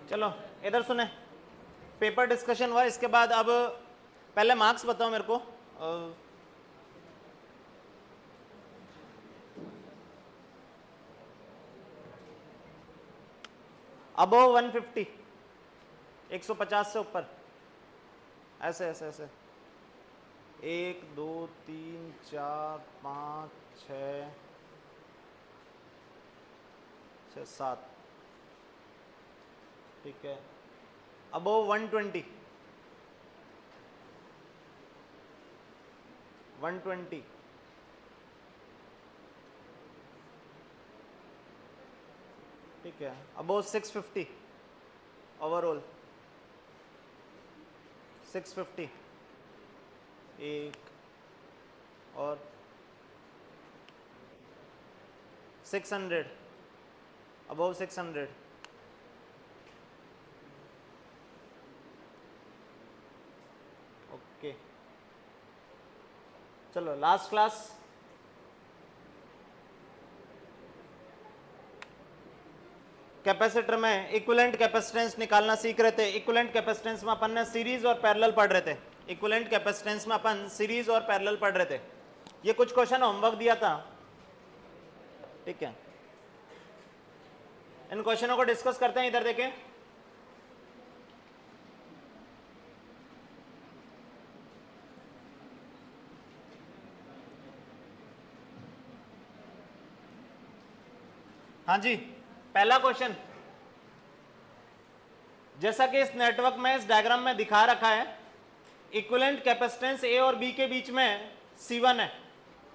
चलो इधर सुने, पेपर डिस्कशन हुआ, इसके बाद अब पहले मार्क्स बताओ मेरे को। अबोव 150, 150 से ऊपर, ऐसे ऐसे ऐसे 1 2 3 4 5 6 7, ठीक है। अबोव 120, 120, ठीक है। अबोव 650 ओवरऑल, 650, एक और 600, अबोव 600, ओके। चलो लास्ट क्लास, कैपेसिटर में इक्विवेलेंट कैपेसिटेंस निकालना सीख रहे थे। इक्विवेलेंट कैपेसिटेंस में अपन ने सीरीज और पैरेलल पढ़ रहे थे। इक्विवेलेंट कैपेसिटेंस में अपन सीरीज और पैरेलल पढ़ रहे थे। ये कुछ क्वेश्चन होमवर्क दिया था, ठीक है। इन क्वेश्चनों को डिस्कस करते हैं। इधर देखें, हाँ जी। पहला क्वेश्चन, जैसा कि इस नेटवर्क में इस डायग्राम में दिखा रखा है, इक्विवेलेंट कैपेसिटेंस ए और बी के बीच में C1 है।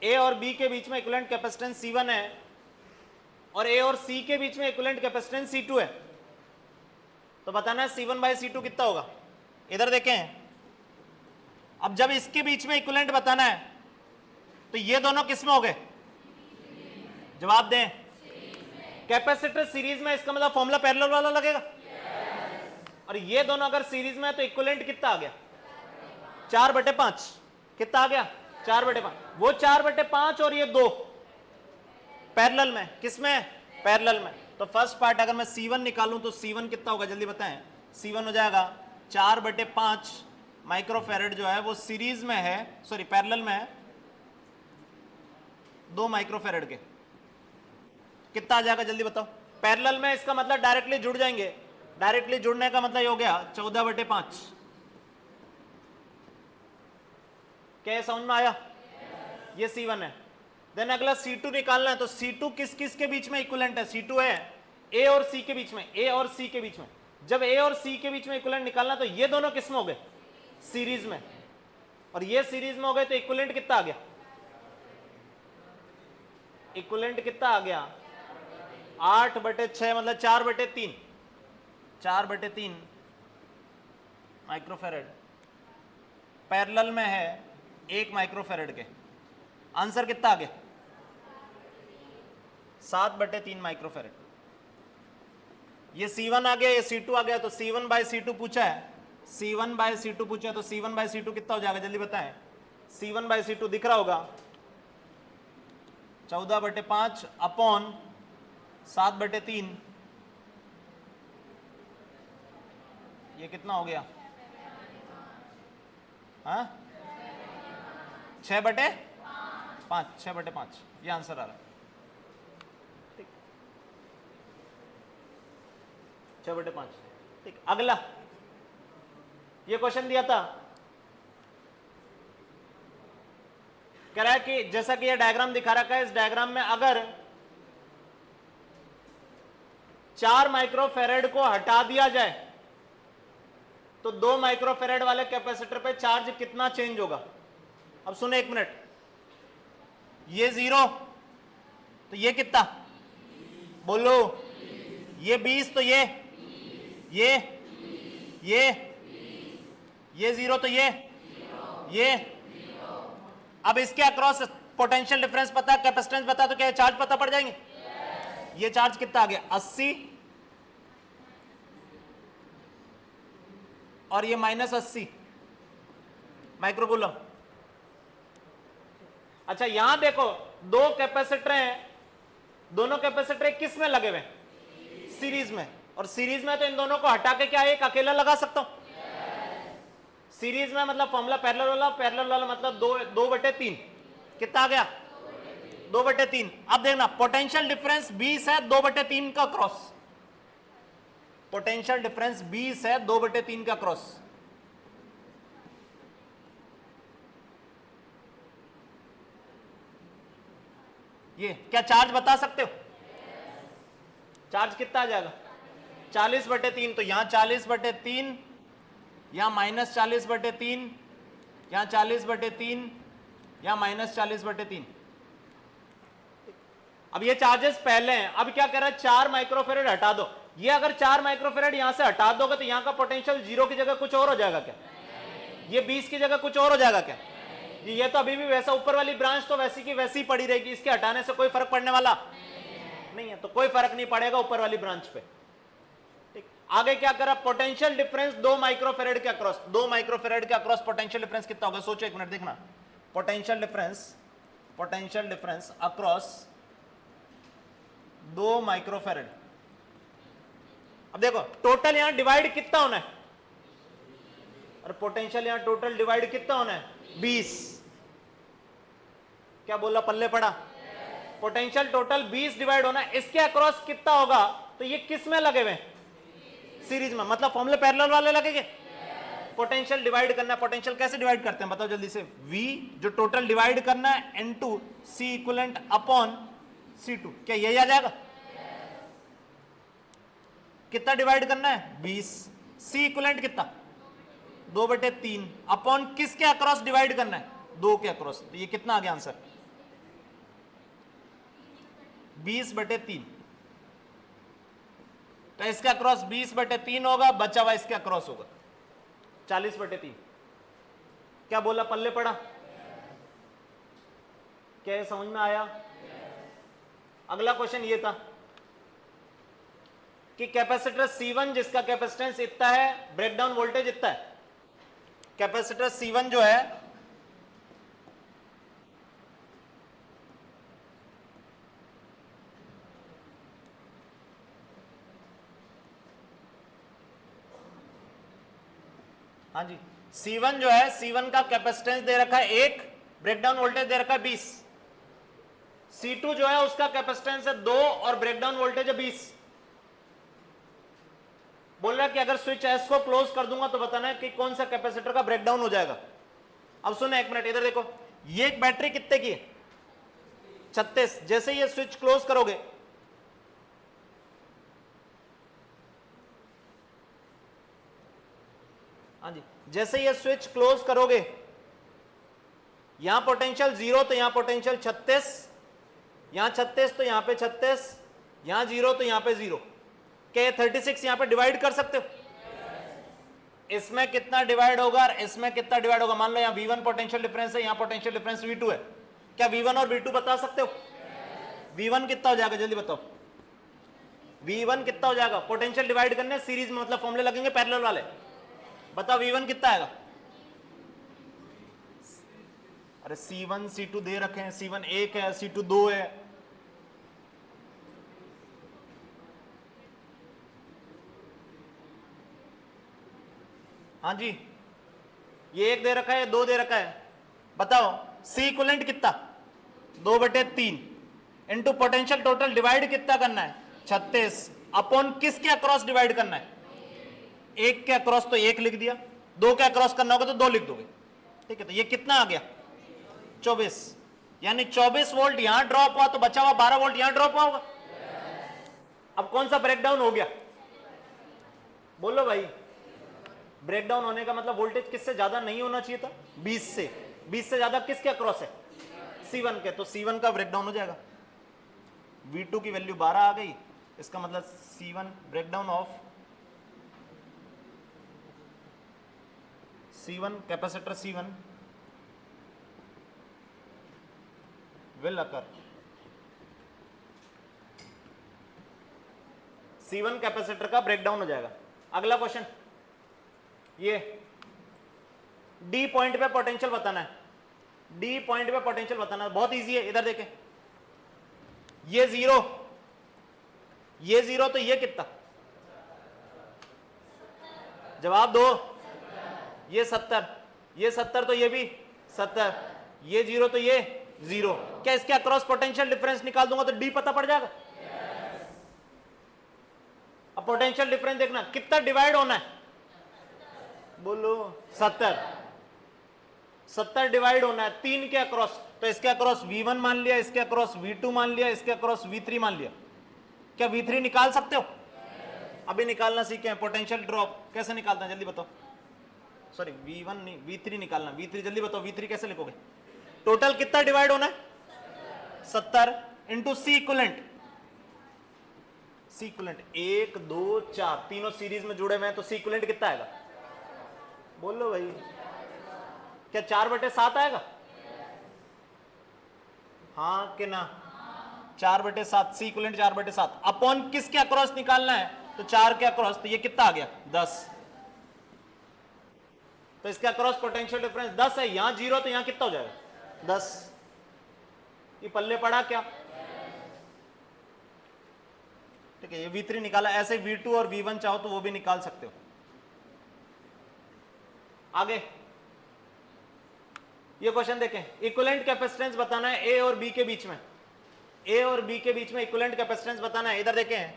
ए और बी के बीच में इक्विवेलेंट कैपेसिटेंस C1 है और ए और सी के बीच में इक्विवेलेंट कैपेसिटेंस C2 है। तो बताना है C1/C2 कितना होगा। इधर देखें, अब जब इसके बीच में इक्विवेलेंट बताना है तो ये दोनों किस में हो गए, जवाब दें। कैपेसिटर सीरीज में, इसका मतलब फॉर्मूला पैरेलल वाला लगेगा। और ये दोनों अगर सीरीज में है तो इक्विवेलेंट कितना आ गया, 4/5। कितना आ गया, 4/5। वो 4/5 और ये 2 पैरेलल में, किसमें, पैरेलल में। तो फर्स्ट पार्ट अगर मैं C1 निकालूं तो C1 कितना होगा, जल्दी बताएं। C1 हो जाएगा 4/5 माइक्रोफेरेड जो है वो सीरीज में है, सॉरी पैरेलल में है 2 माइक्रोफेरेड के। कितना आ जाएगा जल्दी बताओ। पैरेलल में इसका मतलब डायरेक्टली जुड़ जाएंगे। डायरेक्टली जुड़ने का मतलब ये हो गया 14/5। क्या ये समझ में आया? ये C1 है। देन अगला C2 निकालना है। तो C2 किस किस के बीच में इक्विवेलेंट है? C2 है A और C के बीच में, A और C के बीच में। जब A और C के बीच में इक्विवेलेंट निकालना तो ये दोनों किस में हो गए, सीरीज में। और ये सीरीज में हो गए तो इक्विवेलेंट कितना आ गया, इक्विवेलेंट कितना आ गया 8/6 मतलब 4/3, 4/3 माइक्रोफेरेड। पैरेलल में है 1 माइक्रोफेरेड के। आंसर कितना आ गया, 7/3 माइक्रोफेरेड। ये C1 आ गया, ये C2 आ गया। तो C1/C2 पूछा है, C1/C2 पूछा है, तो C1/C2 कितना हो जाएगा जल्दी बताएं। C1/C2 दिख रहा होगा 14/5 अपॉन 7/3। ये कितना हो गया, हाँ 6/5, 6/5 ये आंसर आ रहा है। ठीक, 6/5। ठीक, अगला ये क्वेश्चन दिया था, कह रहा है कि जैसा कि ये डायग्राम दिखा रखा है, इस डायग्राम में अगर 4 माइक्रोफेरेड को हटा दिया जाए तो 2 माइक्रोफेरेड वाले कैपेसिटर पे चार्ज कितना चेंज होगा। अब सुने एक मिनट, ये 0 तो ये कितना बोलो, ये 20 तो ये 0 तो ये। अब इसके अक्रॉस पोटेंशियल डिफरेंस पता, कैपेसिटेंस पता, तो क्या चार्ज पता पड़ जाएंगे। ये चार्ज कितना आ गया 80 और ये -80 माइक्रोकूलम। अच्छा यहां देखो 2 कैपेसिटर हैं, दोनों कैपेसिटर किस में लगे हुए, सीरीज में। और सीरीज में तो इन दोनों को हटा के क्या एक अकेला लगा सकता हूं? सीरीज में मतलब फॉर्मूला पैरेलल वाला मतलब 2/3 कितना आ गया? 2/3। अब देखना पोटेंशियल डिफरेंस 20 है 2/3 का क्रॉस, पोटेंशियल डिफरेंस 20 है 2/3 का क्रॉस। ये क्या चार्ज बता सकते हो? चार्ज कितना आ जाएगा? 40/3। तो यहां 40/3, यहां -40/3, यहां 40/3, यहां -40/3। अब ये चार्जेस पहले हैं, अब क्या कह रहा है? 4 माइक्रोफेरेड हटा दो। ये अगर 4 माइक्रोफेरेड यहां से हटा दोगे तो यहां का पोटेंशियल 0 की जगह कुछ और हो जाएगा क्या? ये 20 की जगह कुछ और हो जाएगा क्या? ये तो अभी भी वैसा, ऊपर वाली ब्रांच तो वैसी की वैसी पड़ी रहेगी, इसके हटाने से कोई फर्क पड़ने वाला नहीं है। तो कोई फर्क नहीं पड़ेगा ऊपर वाली ब्रांच पे। ठीक, आगे क्या करा? पोटेंशियल डिफरेंस 2 माइक्रोफेरेड के अक्रॉस, 2 माइक्रोफेरेड के अक्रॉस पोटेंशियल डिफरेंस कितना होगा? सोचो एक मिनट, देखना पोटेंशियल डिफरेंस अक्रॉस 2 माइक्रोफेरेड। अब देखो टोटल यहां डिवाइड कितना होना है, और पोटेंशियल यहां टोटल डिवाइड कितना होना है? 20। क्या बोला? पल्ले पड़ा? पोटेंशियल टोटल 20 डिवाइड होना है। इसके अक्रॉस कितना होगा? तो ये किस में लगे हुए? सीरीज में, मतलब फॉर्मूले पैरेलल वाले लगेंगे। पोटेंशियल डिवाइड करना है। पोटेंशियल कैसे डिवाइड करते हैं बताओ जल्दी से? V जो टोटल डिवाइड करना है into C equivalent upon C2। क्या यही आ जाएगा? कितना डिवाइड करना है? 20। C इक्विवेलेंट कितना? 2/3 अपॉन किसके अक्रॉस डिवाइड करना है? 2 के अक्रॉस। तो ये कितना आ गया आंसर? 20/3। तो इसके अक्रॉस 20/3 होगा, बचा हुआ इसके अक्रॉस होगा 40/3। क्या बोला? पल्ले पड़ा? क्या ये समझ में आया? अगला क्वेश्चन ये था कि कैपेसिटर C1 जिसका कैपेसिटेंस इतना है, ब्रेकडाउन वोल्टेज इतना है। कैपेसिटर C1 जो है हाँ जी, C1 जो है, C1 का कैपेसिटेंस दे रखा है 1, ब्रेकडाउन वोल्टेज दे रखा है 20। C2 जो है उसका कैपेसिटेंस है 2 और ब्रेकडाउन वोल्टेज है 20। बोल रहा है कि अगर स्विच एस को क्लोज कर दूंगा तो बताना है कि कौन सा कैपेसिटर का ब्रेकडाउन हो जाएगा। अब सुनो एक मिनट, इधर देखो, ये एक बैटरी कितने की है? 36। जैसे ये स्विच क्लोज करोगे, हाँ जी, जैसे ये स्विच क्लोज करोगे, यहां पोटेंशियल 0 तो यहां पोटेंशियल 36, यहां 36 तो यहां पे 36, यहां 0 तो यहां पे 0। क्या 36 यहां पे डिवाइड कर सकते हो? इसमें कितना डिवाइड होगा और इसमें कितना डिवाइड होगा? मान लो यहां V1 पोटेंशियल डिफरेंस है, यहां पोटेंशियल डिफरेंस V2 है। क्या V1 और V2 बता सकते हो? V1 कितना हो जाएगा जल्दी बताओ? V1 कितना हो जाएगा? पोटेंशियल डिवाइड करने सीरीज में, मतलब फॉर्मूले लगेंगे पैरेलल वाले। बताओ V1 कितना आएगा? अरे C1 C2 दे रखे हैं, C1 1 है, C2 2 है। हाँ जी, ये 1 दे रखा है, 2 दे रखा है। बताओ C इक्विवेलेंट कितना? 2/3 इंटू पोटेंशियल टोटल डिवाइड कितना करना है? 36 अपॉन किसके अक्रॉस डिवाइड करना है? 1 के अक्रॉस, तो 1 लिख दिया। 2 के अक्रॉस करना होगा तो 2 लिख दोगे। ठीक है, तो ये कितना आ गया? 24। यानी 24 वोल्ट यहां ड्रॉप हुआ तो बचा हुआ 12 वोल्ट यहां ड्रॉप हुआ होगा। अब कौन सा ब्रेकडाउन हो गया? बोलो भाई। ब्रेकडाउन होने का मतलब वोल्टेज किससे ज्यादा नहीं होना चाहिए था? 20 से। 20 से ज्यादा किसके अक्रॉस है? C1 के। तो C1 का ब्रेकडाउन हो जाएगा। V2 की वैल्यू 12 आ गई, इसका मतलब C1 breakdown of C1, capacitor C1 will occur। C1 capacitor का ब्रेकडाउन हो जाएगा। अगला क्वेश्चन, ये D पॉइंट पे पोटेंशियल बताना है। D पॉइंट पे पोटेंशियल बताना है, बहुत इजी है। इधर देखें, ये 0, ये 0 तो ये कितना? जवाब दो। ये 70, ये 70 तो ये भी 70, ये 0 तो ये 0। क्या इसके अक्रॉस पोटेंशियल डिफरेंस निकाल दूंगा तो डी पता पड़ जाएगा? अब पोटेंशियल डिफरेंस देखना कितना डिवाइड होना है, बोलो 70, 70 डिवाइड होना है 3 के अक्रॉस। तो इसके अक्रॉस V1 मान लिया, इसके अक्रॉस V2 मान लिया, इसके अक्रॉस V3 मान लिया। क्या V3 निकाल सकते हो? अभी निकालना सीखे हैं। पोटेंशियल ड्रॉप कैसे निकालते हैं जल्दी बताओ। सॉरी V1 नहीं, V3 निकालना। V3 जल्दी बताओ, V3 कैसे लिखोगे? टोटल कितना डिवाइड होना है? 70 into C equivalent. C equivalent 1 2 4 तीनों सीरीज में जुड़े हुए हैं, तो सी इक्विवेलेंट कितना आएगा? बोलो भाई, क्या 4/7 आएगा? हाँ कि ना? 4/7, सी इक्विवेलेंट 4/7 अपॉन किसके अक्रॉस निकालना है? तो 4 के अक्रॉस, तो ये कितना आ गया? 10। तो इसके अक्रॉस पोटेंशियल डिफरेंस 10 है, यहां 0 तो यहां कितना हो जाएगा? 10। ये पल्ले पड़ा क्या? ठीक है, ये V3 निकाला। ऐसे V2 और V1 चाहो तो वो भी निकाल सकते हो। आगे ये क्वेश्चन देखें, इक्विवेलेंट कैपेसिटेंस बताना है ए और बी के बीच में। ए और बी के बीच में इक्विवेलेंट कैपेसिटेंस बताना है। इधर देखें,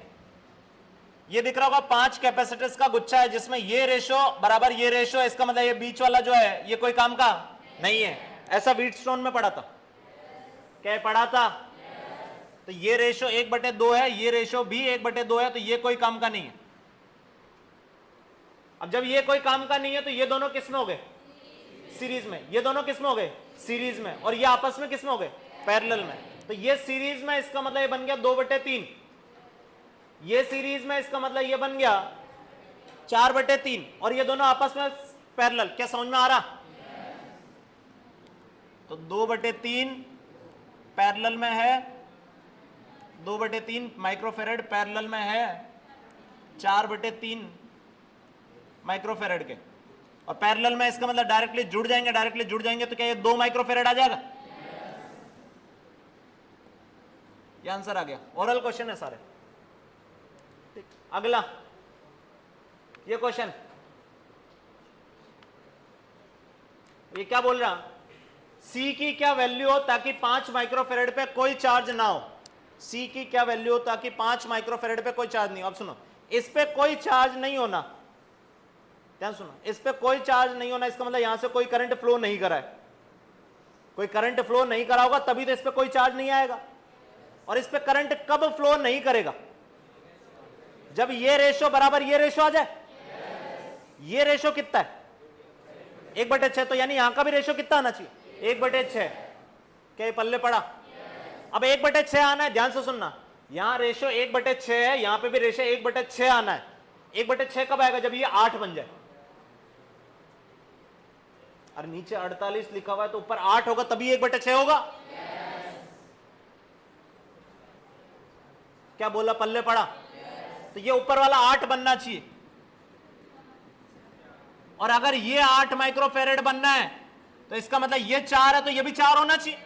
ये दिख रहा होगा 5 कैपेसिटर्स का गुच्छा है जिसमें ये रेशो बराबर ये रेशो है। इसका मतलब ये बीच वाला जो है ये कोई काम का नहीं है। ऐसा व्हीटस्टोन में पढ़ा था, क्या पढ़ा था? तो ये रेशो 1/2 है, ये रेशो भी 1/2 है, तो ये कोई काम का नहीं है। अब जब ये कोई काम का नहीं है तो ये दोनों किस में हो गए? सीरीज में। ये दोनों किस में हो गए? सीरीज में। और ये आपस में किस में हो गए? पैरेलल में। तो ये सीरीज में, इसका मतलब ये बन गया 2/3। ये सीरीज में, इसका मतलब ये बन गया 4/3। और ये दोनों आपस में पैरेलल। क्या समझ में आ रहा? तो 2/3 पैरेलल में है, 2/3 माइक्रोफेरेड पैरेलल में है 4/3 माइक्रोफेरेड के। और पैरेलल में इसका मतलब डायरेक्टली जुड़ जाएंगे, डायरेक्टली जुड़ जाएंगे तो क्या ये 2 माइक्रोफेरेड आ जाएगा? ये आंसर आ गया। ओरल क्वेश्चन है सारे। ठीक, अगला ये क्वेश्चन, ये क्या बोल रहा? सी की क्या वैल्यू हो ताकि 5 माइक्रोफेरेड पे कोई चार्ज ना हो? सी की क्या वैल्यू हो ताकि 5 माइक्रोफेरेड पे कोई चार्ज नहीं हो? अब सुनो, इस पे कोई चार्ज नहीं होना, ध्यान सुनो, इस पे कोई चार्ज नहीं होना, इसका मतलब यहां से कोई करंट फ्लो नहीं करा है। कोई करंट फ्लो नहीं करा होगा तभी तो इस पे कोई चार्ज नहीं आएगा। और इस पे करंट कब फ्लो नहीं करेगा? जब ये रेशो बराबर ये रेशो आ जाए। ये रेशो कितना है? 1/6। तो यानी यहां का भी रेशो कितना आना चाहिए? 1/6। क्या ये पल्ले पड़ा? अब 1/6 आना है, ध्यान से सुनना। यहां रेशो 1/6 है, यहां पे भी रेशो 1/6 आना है। 1/6 कब आएगा? जब ये 8 बन जाए। और नीचे 48 लिखा हुआ है तो ऊपर 8 होगा तभी 1/6 होगा। क्या बोला? पल्ले पड़ा? तो ये ऊपर वाला 8 बनना चाहिए। और अगर ये 8 माइक्रोफेरेड बनना है तो इसका मतलब ये 4 है तो ये भी 4 होना चाहिए।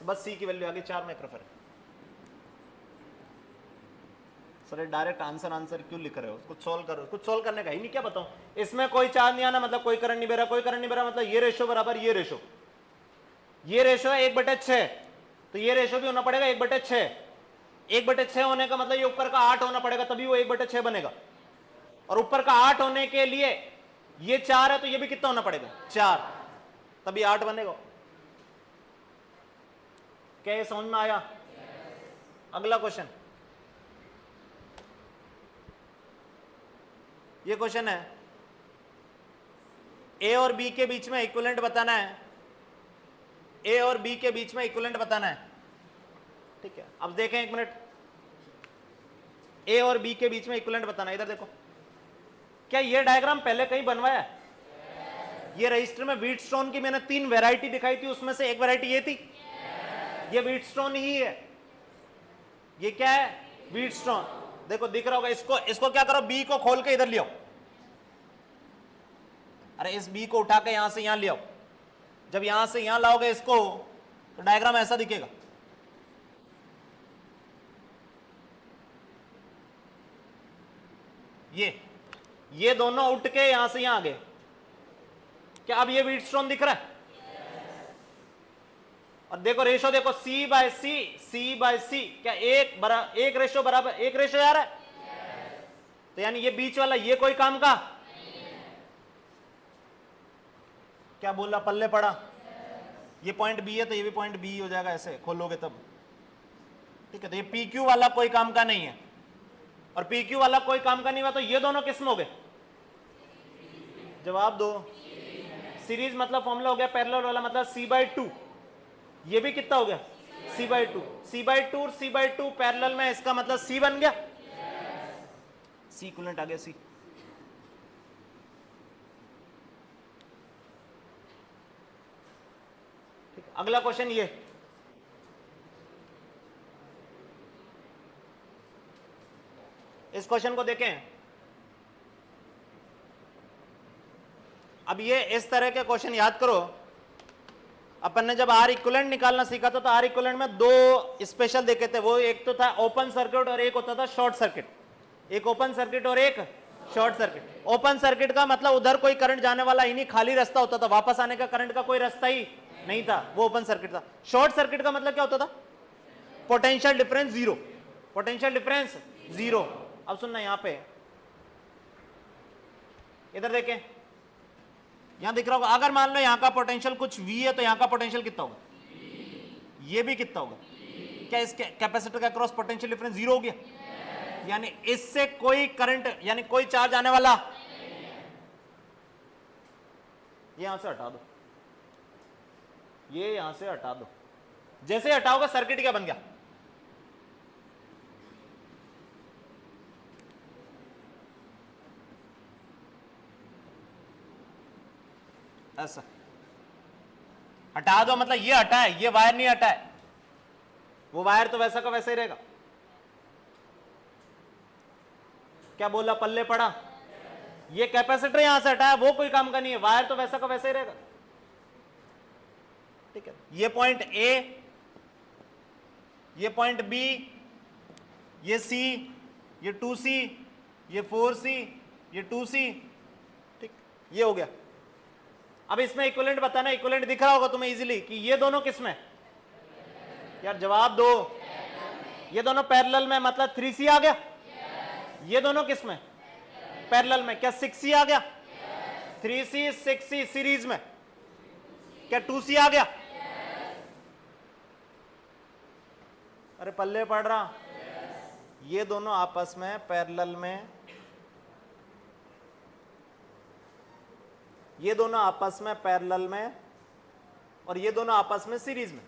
बस सी की वैल्यू आगे 4 माइक्रोफेरेड। सर डायरेक्ट आंसर क्यों लिख रहे हो? कुछ सोल्व करो। कुछ सोल्व करने का ही नहीं, क्या बताऊं? इसमें कोई चार्ज नहीं आना मतलब कोई करंट नहीं बह रहा, कोई करंट नहीं बह रहा मतलब ये रेशो बराबर ये रेशो। ये रेशो है 1/6, तो ये रेशो भी होना पड़ेगा 1/6। 1/6 होने का मतलब ये ऊपर का 8 होना पड़ेगा तभी वो 1/6 बनेगा। और ऊपर का 8 होने के लिए ये 4 है तो ये भी कितना होना पड़ेगा? 4, तभी 8 बनेगा। क्या ये समझ में आया? अगला क्वेश्चन, ये क्वेश्चन है ए और बी के बीच में इक्विवेलेंट बताना है। ए और बी के बीच में इक्विवेलेंट बताना है। ठीक है, अब देखें एक मिनट, ए और बी के बीच में इक्विवेलेंट बताना है। इधर देखो, क्या ये डायग्राम पहले कहीं बनवाया है? ये रजिस्टर में व्हीटस्टोन की मैंने 3 वैरायटी दिखाई थी, उसमें से एक वैरायटी ये थी। ये व्हीटस्टोन ही है। ये क्या है? व्हीटस्टोन। देखो दिख रहा होगा। इसको क्या करो, बी को खोल के इधर ले आओ। अरे इस बी को उठा के यहां से यहां ले आओ। जब यहां से यहां लाओगे इसको तो डायग्राम ऐसा दिखेगा। ये दोनों उठ के यहां से यहां आ गए। क्या अब ये व्हीटस्टोन दिख रहा है? और देखो रेशो देखो, C बाय C, क्या एक रेशो बराबर एक रेशो आ रहा है? तो यानी ये बीच वाला ये कोई काम का क्या बोला, पल्ले पड़ा? ये पॉइंट बी है तो ये भी पॉइंट बी हो जाएगा, ऐसे खोलोगे तब। ठीक है, तो ये पी क्यू वाला कोई काम का नहीं है, और पी क्यू वाला कोई काम का नहीं हुआ, तो ये दोनों किस्म हो गए? जवाब दो। सीरीज मतलब फॉर्मूला हो गया, पैरेलल वाला मतलब C/2। ये भी कितना हो गया? C/2। C/2 और C/2 पैरेलल में, इसका मतलब C बन गया। C इक्विवेलेंट आ गया C। ठीक, अगला क्वेश्चन ये, इस क्वेश्चन को देखें। अब ये इस तरह के क्वेश्चन याद करो, अपन ने जब आर इक्विवेलेंट निकालना सीखा था तो आर इक्विवेलेंट में दो स्पेशल देखे थे, वो एक तो था ओपन सर्किट और एक होता था शॉर्ट सर्किट। एक ओपन सर्किट और एक शॉर्ट सर्किट। ओपन सर्किट का मतलब उधर कोई करंट जाने वाला ही नहीं, खाली रास्ता होता था, वापस आने का करंट का कोई रास्ता ही नहीं था, वो ओपन सर्किट था। शॉर्ट सर्किट का मतलब क्या होता था? Potential difference zero, potential difference zero. अब सुनना, यहां पे इधर देखें, यहां दिख रहा होगा, अगर मान लो यहां का पोटेंशियल कुछ V है तो यहां का पोटेंशियल कितना होगा? ये भी कितना होगा? क्या इस कैपेसिटर का क्रॉस पोटेंशियल डिफरेंस जीरो हो गया? यानी इससे कोई करंट यानी कोई चार्ज आने वाला, ये यहां से हटा दो, ये यहां से हटा दो, जैसे हटाओगे सर्किट क्या बन गया? ऐसा हटा दो, मतलब ये हटा है, ये वायर नहीं हटा है, वो वायर तो वैसा का वैसा ही रहेगा। क्या बोला, पल्ले पड़ा? ये कैपेसिटर यहां से हटा है, वो कोई काम का नहीं है, वायर तो वैसा का वैसा ही रहेगा। ठीक है, ये पॉइंट ए, ये पॉइंट बी, ये सी, ये 2C, ये 4C, ये 2C। ठीक, ये हो गया। अब इसमें इक्विवेलेंट बताना, इक्विवेलेंट दिख रहा होगा तुम्हें इजीली कि ये दोनों किस में? यार जवाब दो। ये दोनों पैरेलल में, मतलब 3C आ गया। ये दोनों किस में? पैरेलल में। क्या 6C आ गया? 3C 6C सीरीज में। क्या 2C आ गया? अरे पल्ले पड़ रहा। ये दोनों आपस में पैरेलल में, ये दोनों आपस में पैरेलल में, और ये दोनों आपस में सीरीज में।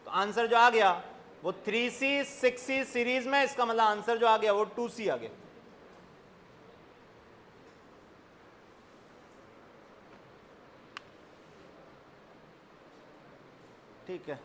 तो आंसर जो आ गया वो 3C 6C सीरीज में, इसका मतलब आंसर जो आ गया वो 2C आ गया। ठीक है,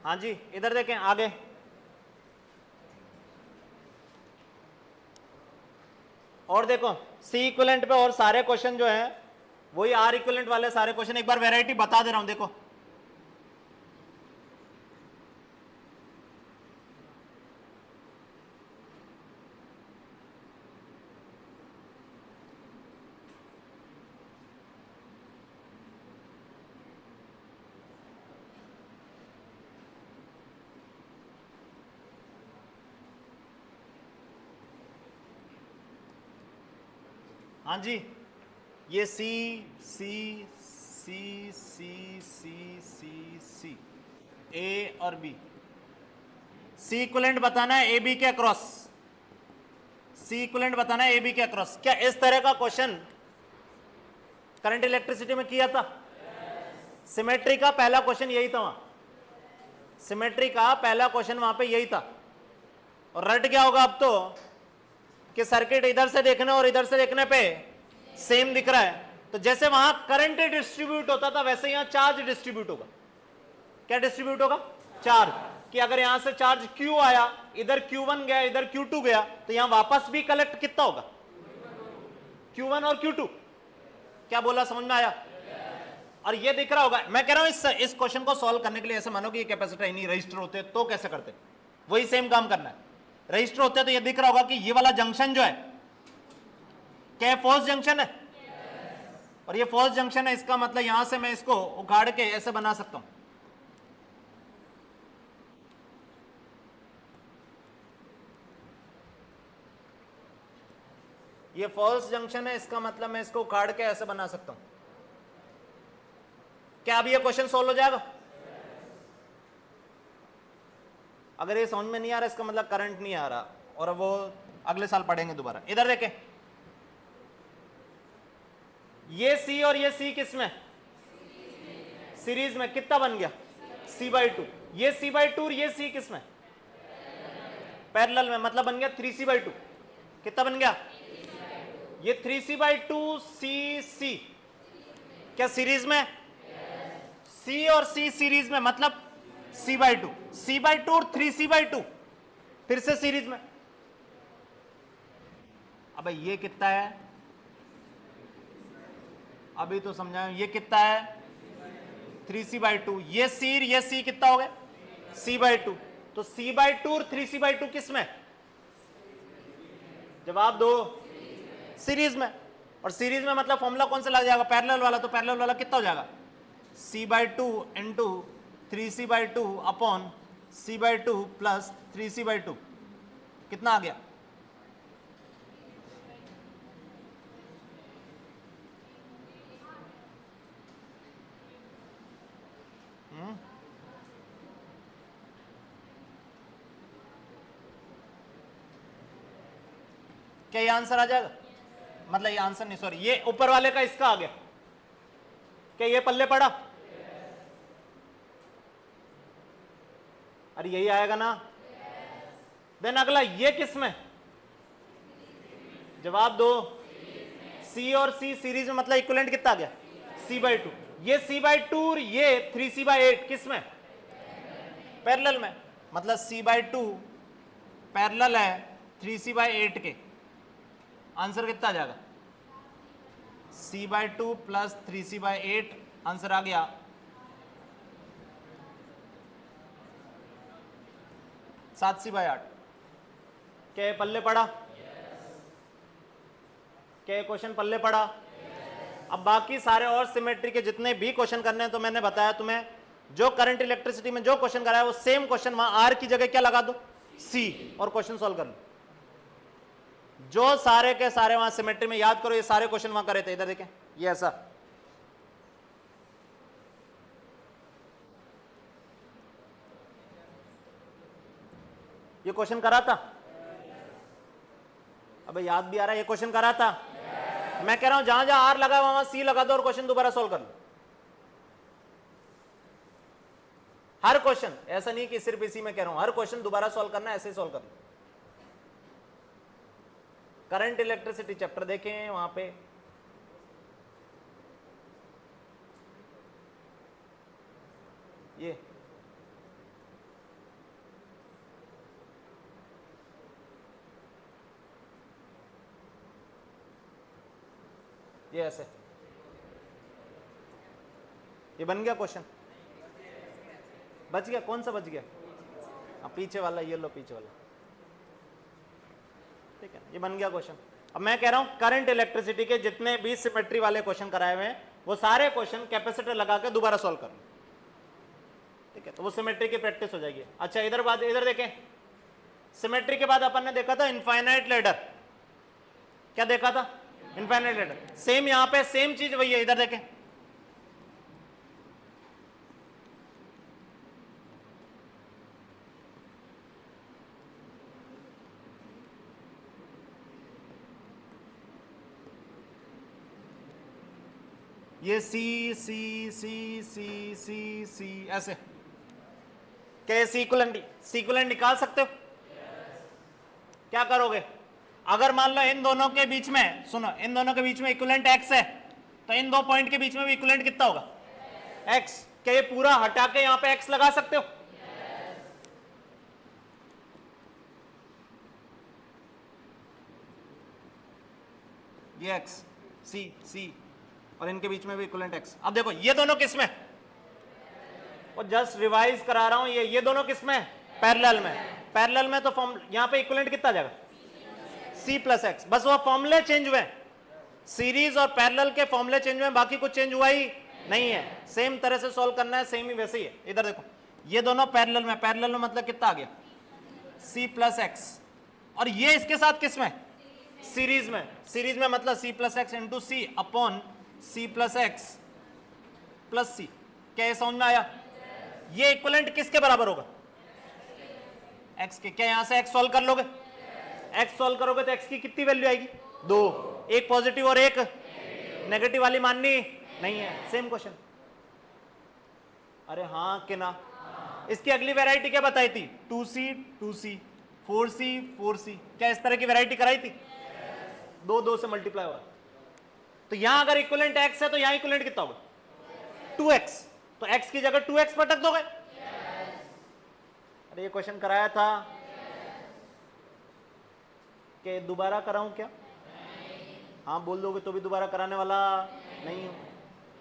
हाँ जी, इधर देखें आगे। और देखो सी इक्विवेलेंट पे और सारे क्वेश्चन जो हैं वही आर इक्विवेलेंट वाले सारे क्वेश्चन, एक बार वैरायटी बता दे रहा हूं। देखो हाँ जी, ये सी सी सी सी सी सी सी, ए और बी। सी इक्विवेलेंट बताना है ए बी के अक्रॉस, सी इक्विवेलेंट बताना है ए बी के अक्रॉस। क्या इस तरह का क्वेश्चन करंट इलेक्ट्रिसिटी में किया था? सिमेट्री का पहला क्वेश्चन यही था वहां, सिमेट्री का पहला क्वेश्चन वहां पे यही था। और रट गया होगा अब तो, कि सर्किट इधर से देखने और इधर से देखने पे सेम दिख रहा है, तो जैसे वहां करंट डिस्ट्रीब्यूट होता था वैसे यहां चार्ज डिस्ट्रीब्यूट होगा। क्या डिस्ट्रीब्यूट होगा? चार्ज। कि अगर यहां से चार्ज Q आया, इधर Q1 गया, इधर Q2 गया, तो यहां वापस भी कलेक्ट कितना होगा? Q1 और Q2। क्या बोला, समझ में आया? और ये दिख रहा होगा। मैं कह रहा हूं इस क्वेश्चन को सॉल्व करने के लिए ऐसे मानो कि ये कैपेसिटर नहीं रजिस्टर होते तो कैसे करते, वही सेम काम करना है। रजिस्टर होते तो ये दिख रहा होगा कि ये वाला जंक्शन जो है क्या फॉल्स जंक्शन है, और ये फॉल्स जंक्शन है, इसका मतलब यहां से मैं इसको उखाड़ के ऐसे बना सकता हूं। ये फॉल्स जंक्शन है, इसका मतलब मैं इसको उखाड़ के ऐसे बना सकता हूं। क्या अब ये क्वेश्चन सॉल्व हो जाएगा? अगर ये समझ में नहीं आ रहा इसका मतलब करंट नहीं आ रहा, और वो अगले साल पढ़ेंगे दोबारा। इधर देखें, ये C और ये C किस में? सीरीज में। कितना बन गया? C/2। ये C/2 और ये C किस में? पैरेलल में, मतलब बन गया 3C/2। कितना बन गया? ये 3C/2 C क्या सीरीज में? C और C सीरीज में, मतलब C/2 और 3C/2 फिर से सीरीज में। अब ये कितना है? अभी तो समझाया, ये कितना है? 3C/2। ये C कितना हो गया? C/2। तो C/2 और 3C/2 किस में? जवाब दो। सीरीज में। और सीरीज में मतलब फॉर्मूला कौन सा लग जाएगा? पैरेलल वाला। तो पैरेलल वाला कितना हो जाएगा? C/2 into 3C/2 upon C/2 plus 3C/2। कितना आ गया? क्या ये आंसर आ जाएगा? मतलब ये आंसर नहीं, सॉरी, ये ऊपर वाले का इसका आ गया। क्या ये पल्ले पड़ा? अरे यही आएगा ना। देन अगला ये किस में? जवाब दो। C और C सीरीज में, मतलब इक्विवेलेंट कितना आ गया? C/2। ये C/2 और ये 3C/8 किस में? पैरेलल में। मतलब C/2 पैरेलल है 3C/8 के। आंसर कितना आ जाएगा? C/2 plus 3C/8। आंसर आ गया 7C/8। क्या ये पल्ले पड़ा? क्या ये क्वेश्चन पल्ले पड़ा? अब बाकी सारे और सिमेट्री के जितने भी क्वेश्चन करने हैं, तो मैंने बताया तुम्हें, जो करंट इलेक्ट्रिसिटी में जो क्वेश्चन कराया वो सेम क्वेश्चन वहां R की जगह क्या लगा दो? C, और क्वेश्चन सॉल्व कर लो। जो सारे के सारे वहां सिमेट्री में, याद करो ये सारे क्वेश्चन वहां करे थे। इधर देखें, ये ऐसा। ये क्वेश्चन करा था? अबे याद भी आ रहा है, ये क्वेश्चन करा था। मैं कह रहा हूं जहां जहां R लगा वहां C लगा दो और क्वेश्चन दोबारा सॉल्व कर लो। हर क्वेश्चन, ऐसा नहीं कि सिर्फ इसी में कह रहा हूं, हर क्वेश्चन दोबारा सॉल्व करना, ऐसे सॉल्व कर लो। करंट इलेक्ट्रिसिटी चैप्टर देखें वहां पे, ये ऐसे, ये बन गया क्वेश्चन। बच गया? कौन सा बच गया? पीछे वाला, ये लो पीछे वाला। ठीक है, ये बन गया क्वेश्चन। अब मैं कह रहा हूं करंट इलेक्ट्रिसिटी के जितने भी सिमेट्री वाले क्वेश्चन कराए हुए हैं वो सारे क्वेश्चन कैपेसिटर लगा के दोबारा सॉल्व कर लो। ठीक है, तो वो सिमेट्री की प्रैक्टिस हो जाएगी। अच्छा इधर बात, इधर देखें, सिमेट्री के बाद अपन ने देखा था इनफाइनाइट लैडर। क्या देखा था? Infinite ladder. सेम यहां पे सेम चीज वही है। इधर देखें, ये सी सी सी सी सी सी ऐसे। क्या सीक्वेंट निकाल सकते हो? क्या करोगे? अगर मान लो इन दोनों के बीच में, सुनो, इन दोनों के बीच में इक्विवेलेंट x है, तो इन दो पॉइंट के बीच में भी इक्विवेलेंट कितना होगा? x। क्या ये पूरा हटा के यहां पे x लगा सकते हो? ये x, c और इनके बीच में भी इक्विवेलेंट x। अब देखो ये दोनों किस में, और जस्ट रिवाइज करा रहा हूं, ये दोनों किस में? पैरेलल में। पैरेलल में तो फॉर्म यहां पे इक्विवेलेंट कितना आ जाएगा? c plus x. बस वो फॉर्मूले चेंज हुए, सीरीज और पैरेलल के फॉर्मूले चेंज हुए, बाकी कुछ चेंज हुआ ही नहीं है। सेम तरह से सॉल्व करना है, सेम ही वैसे ही है। इधर देखो ये दोनों पैरेलल में, पैरेलल में मतलब कितना आ गया? c plus x. और ये इसके साथ किस में? सीरीज में। सीरीज में मतलब c plus x into c upon c plus x plus c. क्या ये समझ में आया? ये इक्विवेलेंट किसके बराबर होगा? x के। क्या यहां से x सॉल्व कर लोगे? x सॉल्व करोगे तो x की कितनी वैल्यू आएगी? 2। एक पॉजिटिव और एक नेगेटिव वाली माननी नहीं है। Same question. अरे हाँ कि ना? इसकी अगली वैरायटी क्या बताई थी? 2c 2c 4c 4c। क्या इस तरह की वैरायटी कराई थी? 2 से मल्टीप्लाई हो रहा। तो यहां अगर इक्विवेलेंट x है तो यहां इक्विवेलेंट कितना होगा? 2x। तो x की जगह 2x पटक दोगे? अरे ये क्वेश्चन कराया था कि दोबारा कराऊं क्या? हाँ बोल दोगे तो भी दोबारा कराने वाला नहीं हूं।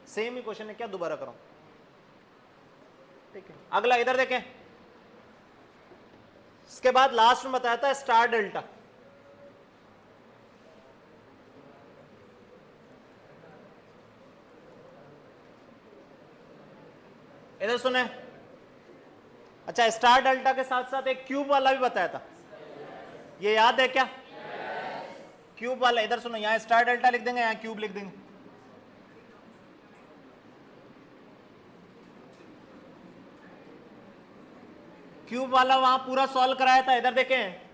सेम ही क्वेश्चन है, क्या दोबारा कराऊं? ठीक है, अगला इधर देखें। इसके बाद लास्ट में बताया था स्टार डेल्टा। इधर सुने। अच्छा, स्टार डेल्टा के साथ साथ एक क्यूब वाला भी बताया था, ये याद है क्या? क्यूब वाला। इधर सुनो, यहां स्टार डेल्टा लिख देंगे, यहां क्यूब लिख देंगे। क्यूब वाला वहां पूरा सॉल्व कराया था, इधर देखें।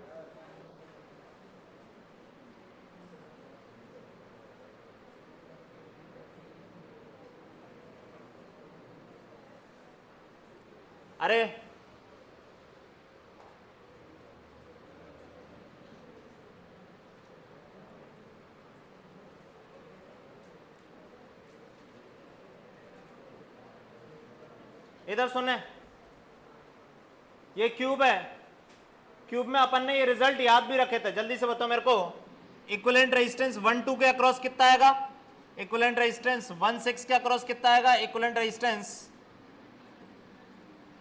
अरे इधर सुने, ये क्यूब है। क्यूब में अपन ने ये रिजल्ट याद भी रखे थे, जल्दी से बताओ मेरे को। इक्विवेलेंट रेजिस्टेंस 1 2 के अक्रॉस कितना आएगा? इक्विवेलेंट रेजिस्टेंस 1 6 के अक्रॉस कितना आएगा? इक्विवेलेंट रेजिस्टेंस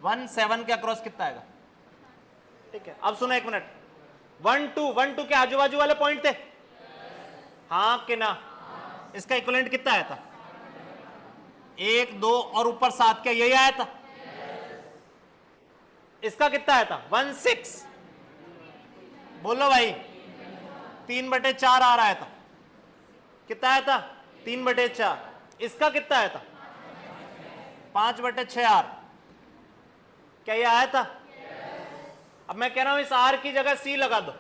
1 7 के अक्रॉस कितना आएगा? ठीक है, अब सुनो एक मिनट। 1 2 के आजू बाजू वाले पॉइंट थे, हाँ कि ना? इसका इक्विवेलेंट कितना आया था? 1 2 और ऊपर 7। क्या यही आया था? इसका कितना आया था? 1 6। बोलो भाई, 3/4 आ रहा था। कितना आया था? 3/4। इसका कितना आया था? 5/6 आर। क्या ये आया था? अब मैं कह रहा हूं इस आर की जगह सी लगा दो।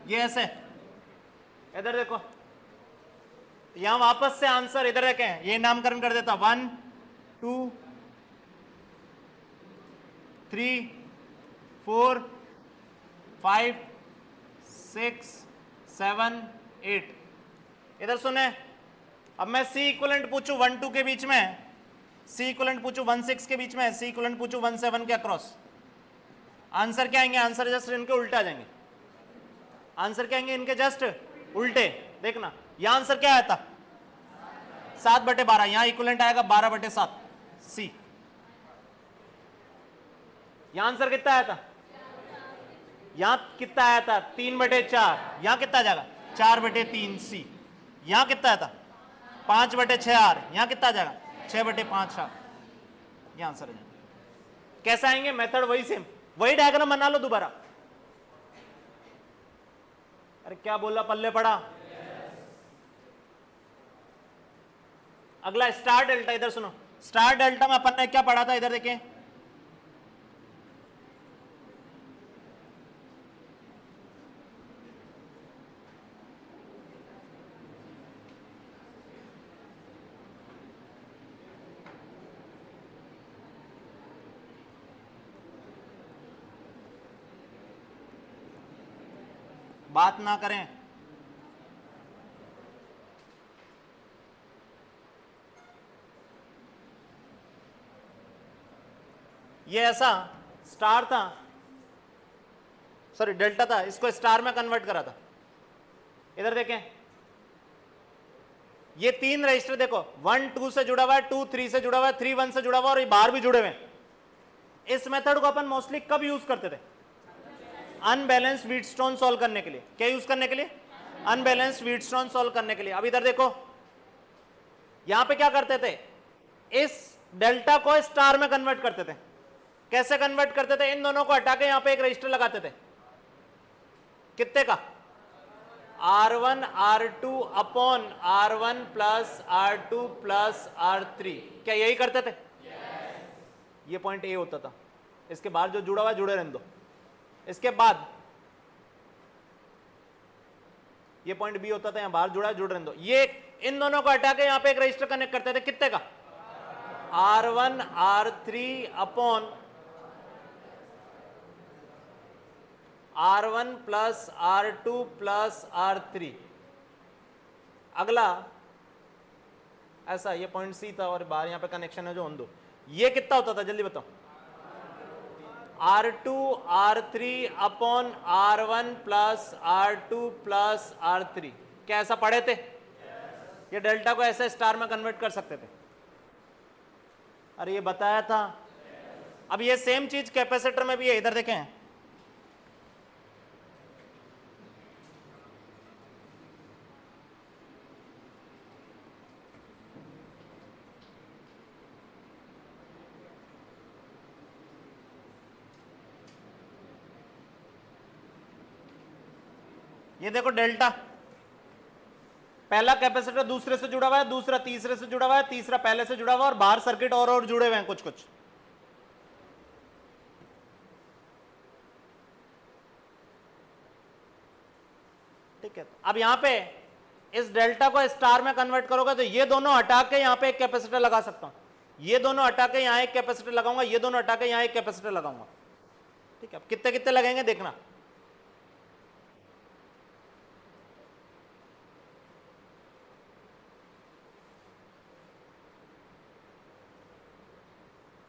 ये ऐसे, इधर देखो, यहां वापस से आंसर इधर रखें, ये नामकरण कर देता 1 2 3 4 5 6 7 8। इधर सुने, अब मैं सी इक्विवेलेंट पूछूं 1 2 के बीच में, सी इक्विवेलेंट पूछूं 1 6 के बीच में, सी इक्विवेलेंट पूछूं 1 7 के अक्रॉस, आंसर क्या आएंगे? आंसर जस्ट इनके उल्टे आ जाएंगे। आंसर क्या आएंगे? इनके जस्ट उल्टे। देखना, यहां आंसर क्या आया था? 7/12। यहां इक्विवेलेंट आएगा 12/7 सी। यहां आंसर कितना आया था? यहां कितना आया था? 3/4। यहां कितना आ जाएगा? 4/3 सी। यहां कितना आया था? 5/6 आर। यहां कितना आ जाएगा? 6/5 आर। यहां आंसर आ जाएगा। कैसा आएंगे? मेथड वही सेम, वही डायग्राम बना लो दोबारा। अरे क्या बोला, पल्ले पड़ा। अगला स्टार डेल्टा, इधर सुनो। स्टार डेल्टा में अपन ने क्या पढ़ा था, इधर देखें। बात ना करें। ये ऐसा स्टार था, सॉरी डेल्टा था, इसको स्टार में कन्वर्ट करा था। इधर देखें, ये 3 रजिस्टर देखो, 1 2 से जुड़ा हुआ है, 2 3 से जुड़ा हुआ है, 3 1 से जुड़ा हुआ है, और ये बाहर भी जुड़े हुए हैं। इस मेथड को अपन मोस्टली कब यूज करते थे? अनबैलेंस व्हीटस्टोन सॉल्व करने के लिए। क्या यूज करने के लिए? अनबैलेंस व्हीटस्टोन सॉल्व करने के लिए। अब इधर देखो, यहां पे क्या करते थे, इस डेल्टा को स्टार में कन्वर्ट करते थे। कैसे कन्वर्ट करते थे? इन दोनों को हटा के यहां पे एक रजिस्टर लगाते थे। कितने का? R1 R2 upon R1 plus R2 plus R3। क्या यही करते थे? ये पॉइंट ए होता था। इसके बाद जो जुड़ा हुआ जुड़े रहने दो। इसके बाद ये पॉइंट बी होता था, यहां बाहर जुड़ा जुड़ रहने दो। ये इन दोनों को हटा के यहां पे एक रजिस्टर कनेक्ट करते थे। कितने का? R1 R3 upon R1 plus R2 plus R3। अगला ऐसा, ये पॉइंट सी था और बाहर यहां पे कनेक्शन है जो ऑन दो। ये कितना होता था जल्दी बताओ? R2 R3 upon R1 plus R2 plus R3। क्या ऐसा पढ़े थे? ये डेल्टा को ऐसे स्टार में कन्वर्ट कर सकते थे। अरे ये बताया था। अब ये सेम चीज कैपेसिटर में भी है, इधर देखें। ये देखो डेल्टा, पहला कैपेसिटर दूसरे से जुड़ा हुआ है, दूसरा तीसरे से जुड़ा हुआ है, तीसरा पहले से जुड़ा हुआ है, और बाहर सर्किट और जुड़े हुए हैं कुछ कुछ। ठीक है, अब यहां पे इस डेल्टा को स्टार में कन्वर्ट करोगे तो ये दोनों हटा के यहां पे एक कैपेसिटर लगा सकता हूं, ये दोनों हटा के यहां एक कैपेसिटर लगाऊंगा, ये दोनों हटा के यहां एक कैपेसिटर लगाऊंगा। ठीक है, अब कितने कितने लगेंगे देखना।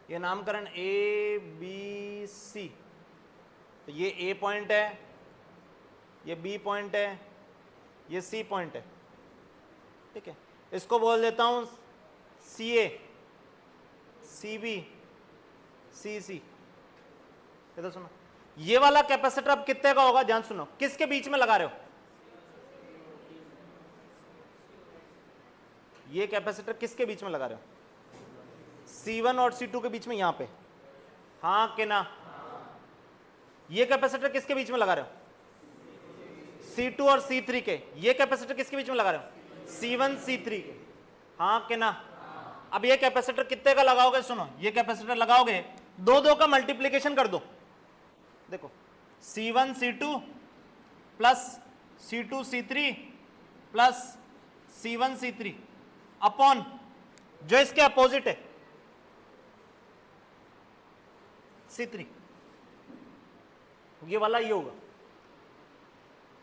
ये नामकरण ए बी सी, तो ये ए पॉइंट है, ये बी पॉइंट है, ये सी पॉइंट है। ठीक है, इसको बोल देता हूं सी ए, सी बी, सी सी। इधर सुनो, ये वाला कैपेसिटर अब कितने का होगा ध्यान सुनो, किसके बीच में लगा रहे हो? ये कैपेसिटर किसके बीच में लगा रहे हो? C1 और C2 के बीच में, यहां पे, हाँ कि ना? ये कैपेसिटर किसके बीच में लगा रहे हो? C2 और C3 के। ये कैपेसिटर किसके बीच में लगा रहे हो? C1 C3 के, हाँ कि ना? अब ये कैपेसिटर कितने का लगाओगे? सुनो, ये कैपेसिटर लगाओगे, दो दो का मल्टीप्लीकेशन कर दो। देखो, C1 C2 plus C2 C3 plus C1 C3 upon जो इसके अपोजिट है C3, ये वाला ये होगा।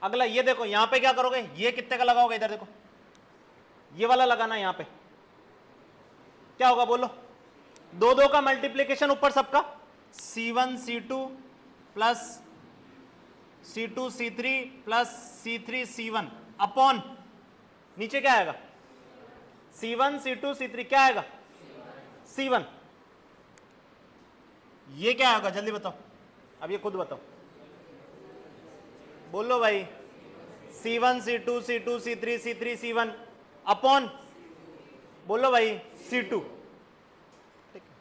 अगला ये देखो, यहां पे क्या करोगे? ये कितने का लगाओगे? इधर देखो, ये वाला लगाना, यहां पे क्या होगा बोलो? दो दो का मल्टीप्लीकेशन ऊपर सबका, C1 C2 plus C2 C3 plus C3 C1 upon नीचे क्या आएगा? C1 C2 C3 क्या आएगा? C1। ये क्या होगा जल्दी बताओ, अब ये खुद बताओ, बोलो भाई। C1 C2 C2 C3 C3 C1 upon, बोलो भाई, C2। ठीक है,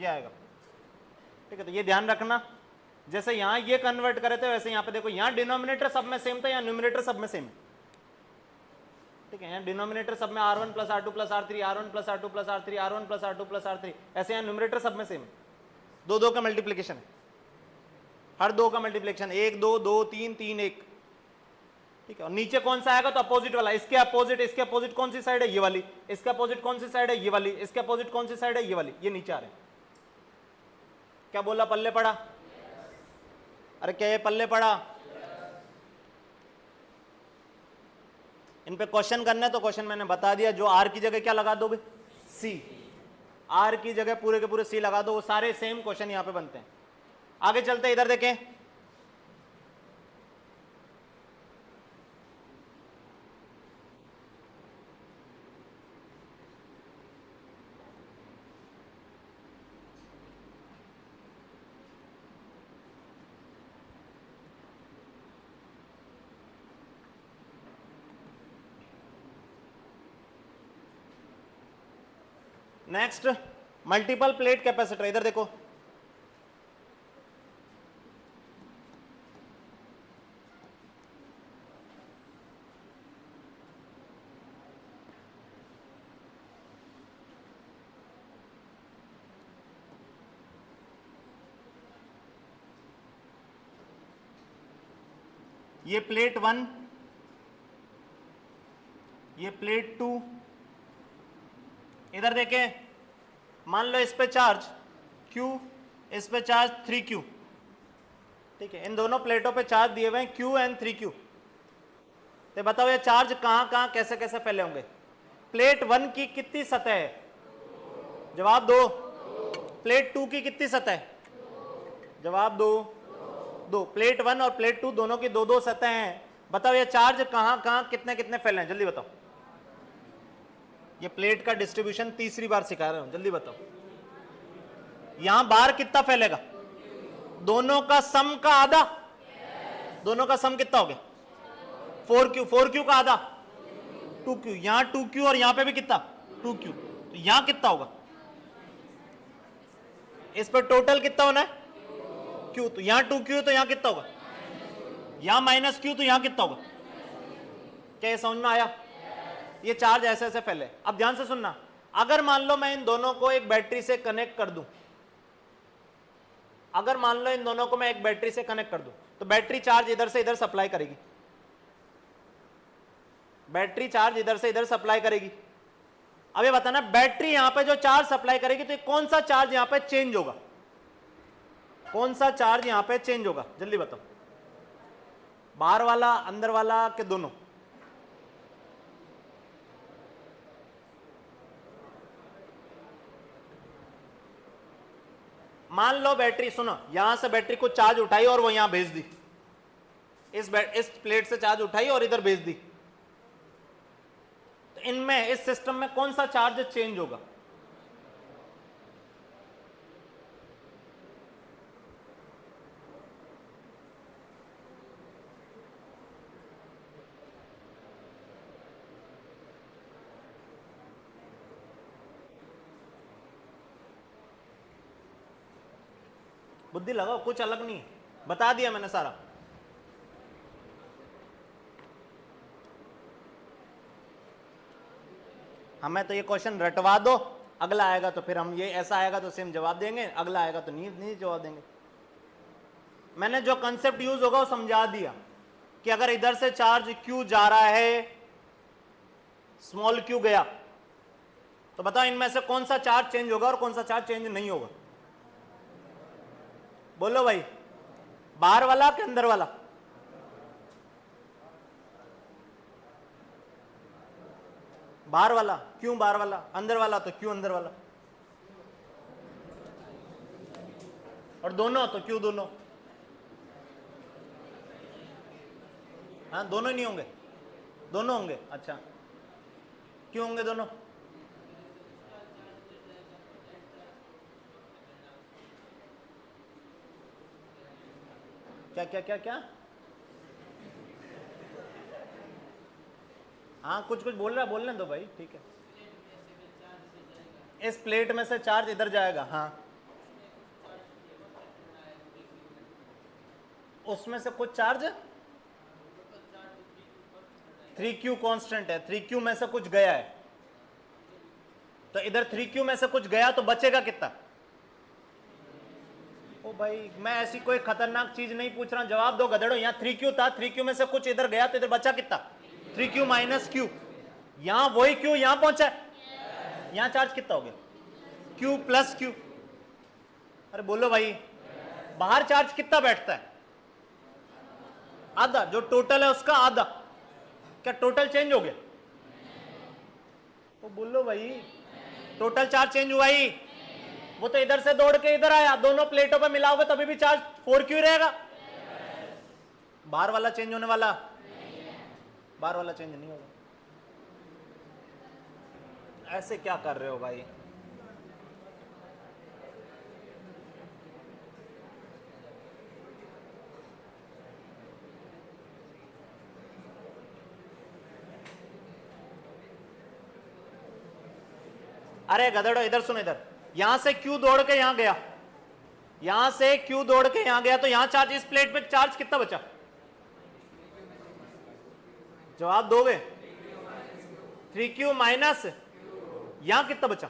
क्या आएगा। ठीक है, तो ये ध्यान रखना, जैसे यहां ये कन्वर्ट करे थे वैसे यहां पे देखो, यहां डिनोमिनेटर सब में सेम था, यहां न्यूमिनेटर सब में सेम है। ठीक है, यहां डिनोमिनेटर सब में R1 plus R2 plus R3, R1 plus R2 plus R3, R1 plus R2 plus R3, ऐसे यहां न्यूमिनेटर सब में सेम है। दो दो का मल्टीप्लीकेशन है, हर दो का मल्टीप्लीकेशन, 1 2 2 3 3 1। ठीक है, और नीचे कौन सा आएगा, तो अपोजिट वाला, इसके अपोजिट कौन सी साइड है, ये वाली, इसके अपोजिट कौन सी साइड है, ये वाली, इसके अपोजिट कौन सी साइड है, ये वाली, ये नीचे आ रहे हैं। क्या बोला, पल्ले पड़ा? अरे क्या ये पल्ले पड़ा? इन पे क्वेश्चन करना है तो क्वेश्चन मैंने बता दिया, जो आर की जगह क्या लगा दोगे, सी, आर की जगह पूरे के पूरे सी लगा दो, वो सारे सेम क्वेश्चन यहां पे बनते हैं। आगे चलते, इधर देखें, नेक्स्ट मल्टीपल प्लेट कैपेसिटर, इधर देखो, ये प्लेट 1, ये प्लेट 2, इधर देखें, मान लो इस पे चार्ज Q, इस पे चार्ज 3Q। ठीक है, इन दोनों प्लेटों पे चार्ज दिए हुए हैं Q एंड 3Q। तो बताओ ये चार्ज कहां कहां कैसे कैसे फैले होंगे। प्लेट 1 की कितनी सतह है, जवाब दो। प्लेट 2 की कितनी सतह है, जवाब दो, दो। प्लेट 1 और प्लेट 2 दोनों की दो दो सतह हैं। बताओ ये चार्ज कहां कहां कितने कितने फैले हैं, जल्दी बताओ। ये प्लेट का डिस्ट्रीब्यूशन तीसरी बार सिखा रहा हूं, जल्दी बताओ। यहां बाहर कितना फैलेगा, दोनों का सम का आधा, दोनों का सम कितना हो गया, 4Q, 4Q का आधा 2Q, यहां 2Q और यहां पे भी कितना 2Q, तो यहां कितना होगा, इस पर टोटल कितना होना है Q, तो यहां 2Q तो यहां कितना होगा, यहां -Q तो यहां कितना होगा। क्या ये समझ में आया? ये चार्ज ऐसे ऐसे फैले। अब ध्यान से सुनना, अगर मान लो मैं इन दोनों को एक बैटरी से कनेक्ट कर दूं, अगर मान लो इन दोनों को मैं एक बैटरी से कनेक्ट कर दूं, तो बैटरी चार्ज इधर से इधर सप्लाई करेगी, बैटरी चार्ज इधर से इधर सप्लाई करेगी। अब ये बताना, बैटरी यहां पे जो चार्ज सप्लाई करेगी, तो कौन सा चार्ज यहां पे चेंज होगा, कौन सा चार्ज यहां पे चेंज होगा, जल्दी बताओ। बाहर वाला, अंदर वाला, के दोनों? मान लो बैटरी, सुनो, यहां से बैटरी को चार्ज उठाई और वो यहां भेज दी, इस प्लेट से चार्ज उठाई और इधर भेज दी, तो इनमें, इस सिस्टम में कौन सा चार्ज चेंज होगा, बुद्धि लगाओ, कुछ अलग नहीं है, बता दिया मैंने सारा। हमें तो ये क्वेश्चन रटवा दो, अगला आएगा तो फिर हम, ये ऐसा आएगा तो सेम जवाब देंगे, अगला आएगा तो नहीं जवाब देंगे। मैंने जो कंसेप्ट यूज होगा वो समझा दिया, कि अगर इधर से चार्ज Q जा रहा है, स्मॉल q गया, तो बताओ इनमें से कौन सा चार्ज चेंज होगा और कौन सा चार्ज चेंज नहीं होगा, बोलो भाई। बाहर वाला कि अंदर वाला? बाहर वाला। क्यों बाहर वाला? अंदर वाला तो क्यों अंदर वाला? और दोनों तो क्यों दोनों? हाँ, दोनों नहीं होंगे, दोनों होंगे। अच्छा, क्यों होंगे दोनों? क्या क्या क्या क्या? हाँ, कुछ कुछ बोलने दो भाई, ठीक है। इस प्लेट में से चार्ज इधर जाएगा, हाँ, उसमें से कुछ चार्ज 3q कांस्टेंट है, 3q में से कुछ गया है, तो इधर 3q में से कुछ गया तो बचेगा कितना? ओ भाई मैं ऐसी कोई खतरनाक चीज नहीं पूछ रहा, जवाब दो गधेड़ो। यहाँ 3q था, 3q में से कुछ इधर गया तो इधर बचा कितना? 3q minus q। यहां वही q यहां पहुंचा है, यहां चार्ज कितना हो गया? q plus q। अरे बोलो भाई, बाहर चार्ज कितना बैठता है? आधा, जो टोटल है उसका आधा। क्या टोटल चेंज हो गया? तो बोलो भाई, टोटल चार्ज चेंज हुआ ही? वो तो इधर से दौड़ के इधर आया, दोनों प्लेटों पे मिलाओगे तभी भी चार्ज 4q रहेगा। बाहर वाला चेंज होने वाला? बाहर वाला चेंज नहीं होगा। ऐसे क्या कर रहे हो भाई? अरे गधेड़ो इधर सुन, इधर यहां से q दौड़ के यहां गया, यहां से q दौड़ के यहां गया, तो यहां चार्ज, इस प्लेट पे चार्ज कितना बचा? जवाब दोगे? 3q माइनस, यहां कितना बचा?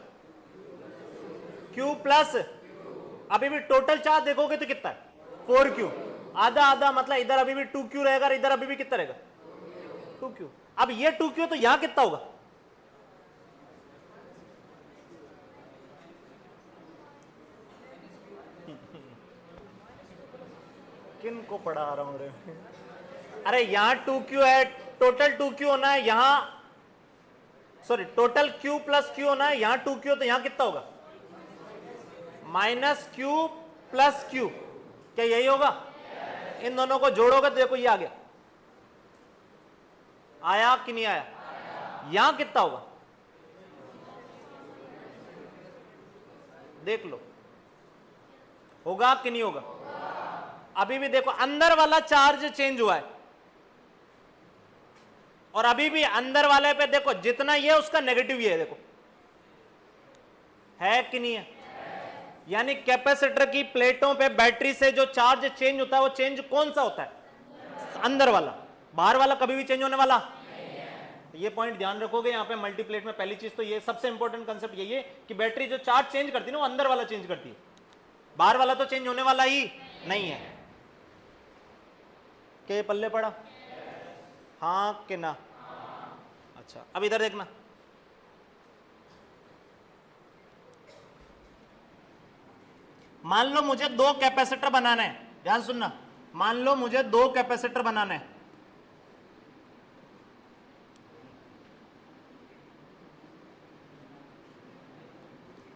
q प्लस, अभी भी टोटल चार्ज देखोगे तो कितना है? 4q। आधा आधा मतलब इधर अभी भी 2q रहेगा, इधर अभी भी कितना रहेगा? 2q। अब ये 2q तो यहां कितना होगा? किन को पढ़ा रहा हूं रे? अरे यहां 2q है, टोटल 2q होना है, यहां sorry total q plus q होना है, यहां 2q तो यहां कितना होगा? Minus q plus q। क्या यही होगा? इन दोनों को जोड़ोगे तो देखो ये आ गया, आया कि नहीं आया? यहां कितना होगा? देख लो, होगा कि नहीं होगा? अभी भी देखो अंदर वाला चार्ज चेंज हुआ है, और अभी भी अंदर वाले पे देखो जितना ये उसका नेगेटिव ये है, देखो है कि नहीं है? यानी कैपेसिटर की प्लेटों पे बैटरी से जो चार्ज चेंज होता है वो चेंज कौन सा होता है? अंदर वाला। बाहर वाला कभी भी चेंज होने वाला? ये पॉइंट ध्यान रखोगे यहाँ पे मल्टीप्लेट में। पहली चीज तो ये सबसे इंपॉर्टेंट कंसेप्ट यही है कि बैटरी जो चार्ज चेंज करती है ना वो अंदर वाला चेंज करती है, बाहर वाला तो चेंज होने वाला ही नहीं है। क्या ये पल्ले पड़ा? हाँ कि ना? अच्छा अब इधर देखना, मान लो मुझे दो कैपेसिटर बनाना है, ध्यान सुनना, मान लो मुझे दो कैपेसिटर बनाना है।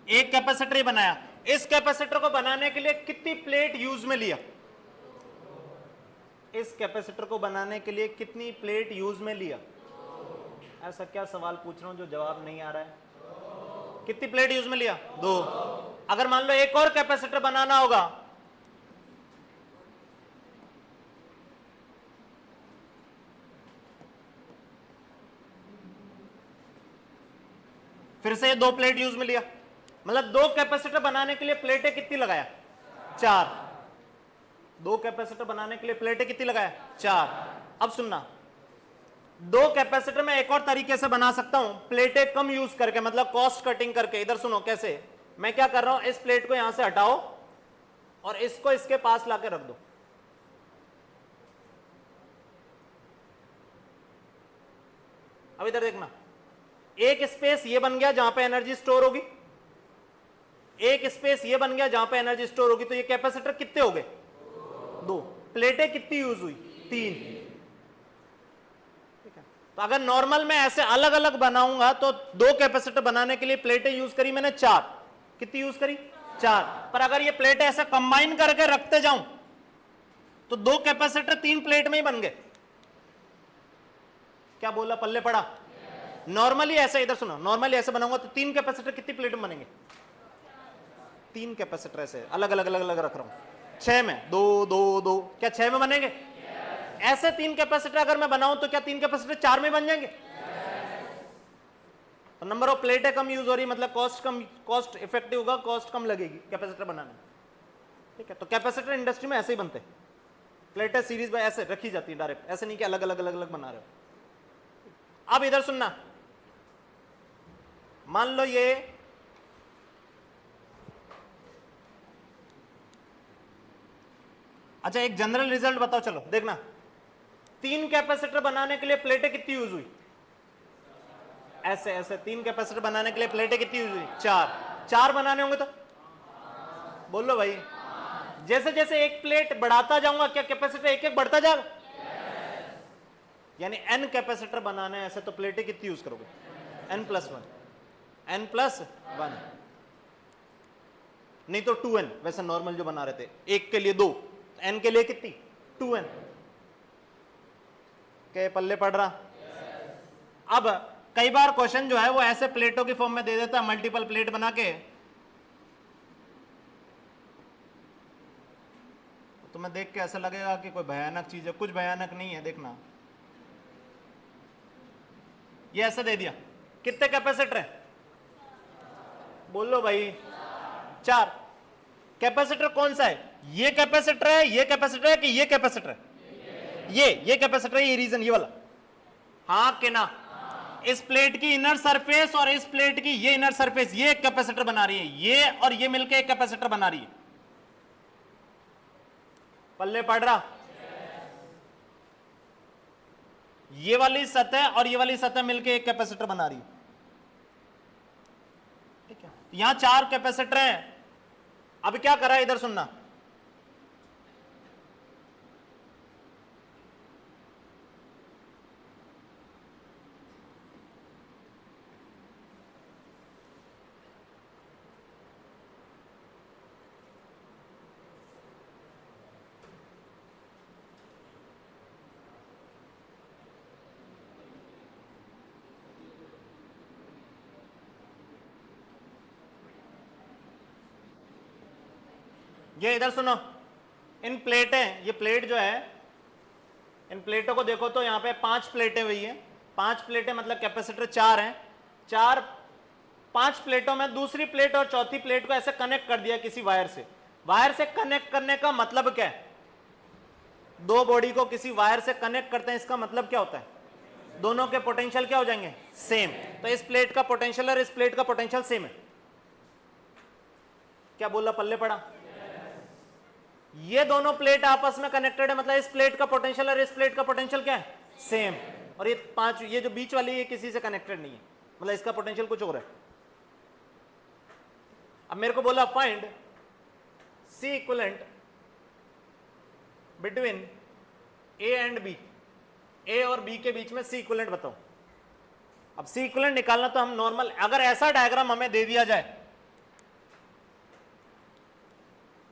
एक कैपेसिटर ही बनाया, इस कैपेसिटर को बनाने के लिए कितनी प्लेट यूज में लिया? इस कैपेसिटर को बनाने के लिए कितनी प्लेट यूज में लिया? ऐसा क्या सवाल पूछ रहा हूं जो जवाब नहीं आ रहा है? कितनी प्लेट यूज में लिया? दो। अगर मान लो एक और कैपेसिटर बनाना होगा, फिर से दो प्लेट यूज में लिया, मतलब दो कैपेसिटर बनाने के लिए प्लेटें कितनी लगाया? चार। दो कैपेसिटर बनाने के लिए प्लेटें कितनी लगाया? चार। अब सुनना, दो कैपेसिटर में एक और तरीके से बना सकता हूं, प्लेटें कम यूज करके, मतलब कॉस्ट कटिंग करके। इधर सुनो कैसे, मैं क्या कर रहा हूं, इस प्लेट को यहां से हटाओ और इसको इसके पास लाके रख दो। अब इधर देखना, एक स्पेस ये बन गया जहां पे एनर्जी स्टोर होगी, एक स्पेस ये बन गया जहां पे एनर्जी स्टोर होगी। तो ये कैपेसिटर कितने हो गए? दो। प्लेटें कितनी यूज हुई? तीन। ठीक है, तो अगर नॉर्मल में ऐसे अलग अलग बनाऊंगा तो दो कैपेसिटर बनाने के लिए प्लेटें यूज करी मैंने चार। कितनी यूज करी? चार। पर अगर ये प्लेटें ऐसे कंबाइन करके रखते जाऊं तो दो कैपेसिटर तीन प्लेट में ही बन गए। क्या बोला? पल्ले पड़ा? नॉर्मली ऐसे, इधर सुनो, नॉर्मली ऐसे बनाऊंगा तो तीन कैपेसिटर कितनी प्लेट में बनेंगे? तीन कैपेसिटर ऐसे अलग अलग अलग अलग रख रहा हूं, छह में, दो दो दो, क्या छह में बनेंगे? ऐसे तीन कैपेसिटर अगर मैं बनाऊं तो क्या तीन कैपेसिटर चार में बन जाएंगे? तो नंबर ऑफ प्लेटें कम यूज हो रही, मतलब कॉस्ट कम, कॉस्ट इफेक्टिव होगा, कॉस्ट कम लगेगी कैपेसिटर बनाने में। ठीक है, तो कैपेसिटर इंडस्ट्री में ऐसे ही बनते हैं, प्लेटें सीरीज में ऐसे रखी जाती है डायरेक्ट, ऐसे नहीं कि अलग अलग अलग अलग बना रहे हो। अब इधर सुनना, मान लो ये अच्छा एक जनरल रिजल्ट बताओ, चलो देखना, 3 कैपेसिटर बनाने के लिए प्लेटें कितनी यूज हुई? ऐसे ऐसे 3 कैपेसिटर बनाने के लिए प्लेटें कितनी यूज हुई? 4 बनाने होंगे तो बोलो भाई। जैसे जैसे एक प्लेट बढ़ाता जाऊंगा क्या कैपेसिटर एक एक बढ़ता जाएगा? यानी n कैपेसिटर बनाने हैं ऐसे, तो प्लेटें कितनी यूज करोगे? n+1, n+1, नहीं तो 2n, वैसे नॉर्मल जो बना रहे थे एक के लिए 2, n के लिए कितनी? 2n। क्या पल्ले पड़ रहा? अब कई बार क्वेश्चन जो है वो ऐसे प्लेटों की फॉर्म में दे देता है, मल्टीपल प्लेट बना के, तुम्हें देख के ऐसा लगेगा कि कोई भयानक चीज है, कुछ भयानक नहीं है। देखना, ये ऐसे दे दिया, कितने कैपेसिटर है? बोलो भाई 4। कैपेसिटर कौन सा है? ये कैपेसिटर है, ये कैपेसिटर है कि ये कैपेसिटर है? ये कैपेसिटर है, ये रीजन ये वाला, हाँ कि ना? इस प्लेट की इनर सरफेस और इस प्लेट की ये इनर सरफेस, ये एक कैपेसिटर बना रही है, ये और ये मिलकर एक कैपेसिटर बना रही है। पल्ले पड़ रहा? ये वाली सतह और ये वाली सतह मिलकर एक कैपेसिटर बना रही है, ठीक है? यहां 4 कैपेसिटर हैं। अब क्या करा, इधर सुनना, ये इधर सुनो, इन प्लेटें, ये प्लेट जो है, इन प्लेटों को देखो तो यहां पे 5 प्लेटें हुई हैं। 5 प्लेटें मतलब कैपेसिटर 4 हैं। 5 प्लेटों में दूसरी प्लेट और चौथी प्लेट को ऐसे कनेक्ट कर दिया किसी वायर से। वायर से कनेक्ट करने का मतलब क्या है? 2 बॉडी को किसी वायर से कनेक्ट करते हैं, इसका मतलब क्या होता है? दोनों के पोटेंशियल क्या हो जाएंगे? सेम। तो इस प्लेट का पोटेंशियल और इस प्लेट का पोटेंशियल सेम है। क्या बोला, पल्ले पड़ा? ये दोनों प्लेट आपस में कनेक्टेड है, मतलब इस प्लेट का पोटेंशियल और इस प्लेट का पोटेंशियल क्या है? सेम। और ये 5, ये जो बीच वाली है किसी से कनेक्टेड नहीं है, मतलब इसका पोटेंशियल कुछ और है। अब मेरे को बोला find C equivalent between A and B, A और बी के बीच में सी इक्विवेलेंट बताओ। अब सी इक्विवेलेंट निकालना तो हम नॉर्मल, अगर ऐसा डायग्राम हमें दे दिया जाए,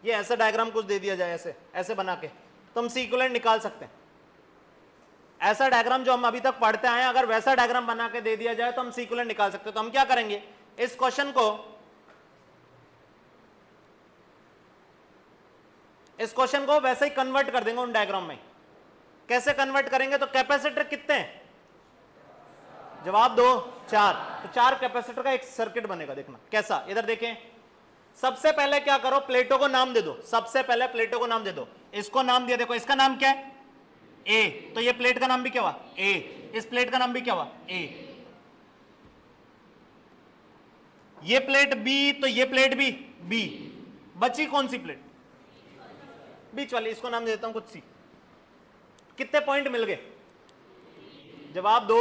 ये ऐसा डायग्राम कुछ दे दिया जाए ऐसे ऐसे बना के, तो हम सी इक्विवेलेंट निकाल सकते हैं। ऐसा डायग्राम जो हम अभी तक पढ़ते आए, अगर वैसा डायग्राम बना के दे दिया जाए तो हम सी इक्विवेलेंट निकाल सकते हैं। तो हम क्या करेंगे, इस क्वेश्चन को वैसे ही कन्वर्ट कर देंगे उन डायग्राम में। कैसे कन्वर्ट करेंगे? तो कैपेसिटर कितने हैं? जवाब दो, 4। तो 4 कैपेसिटर का एक सर्किट बनेगा। देखना कैसा, इधर देखें। सबसे पहले क्या करो, प्लेटों को नाम दे दो। सबसे पहले प्लेटों को नाम दे दो। इसको नाम दिया, देखो इसका नाम क्या है? ए। तो ये प्लेट का नाम भी क्या हुआ? ए। इस प्लेट का नाम भी क्या हुआ? ए। ये प्लेट बी, तो ये प्लेट भी बी। बची कौन सी प्लेट? बीच वाली, इसको नाम दे देता हूं कुछ सी। कितने पॉइंट मिल गए? जवाब दो।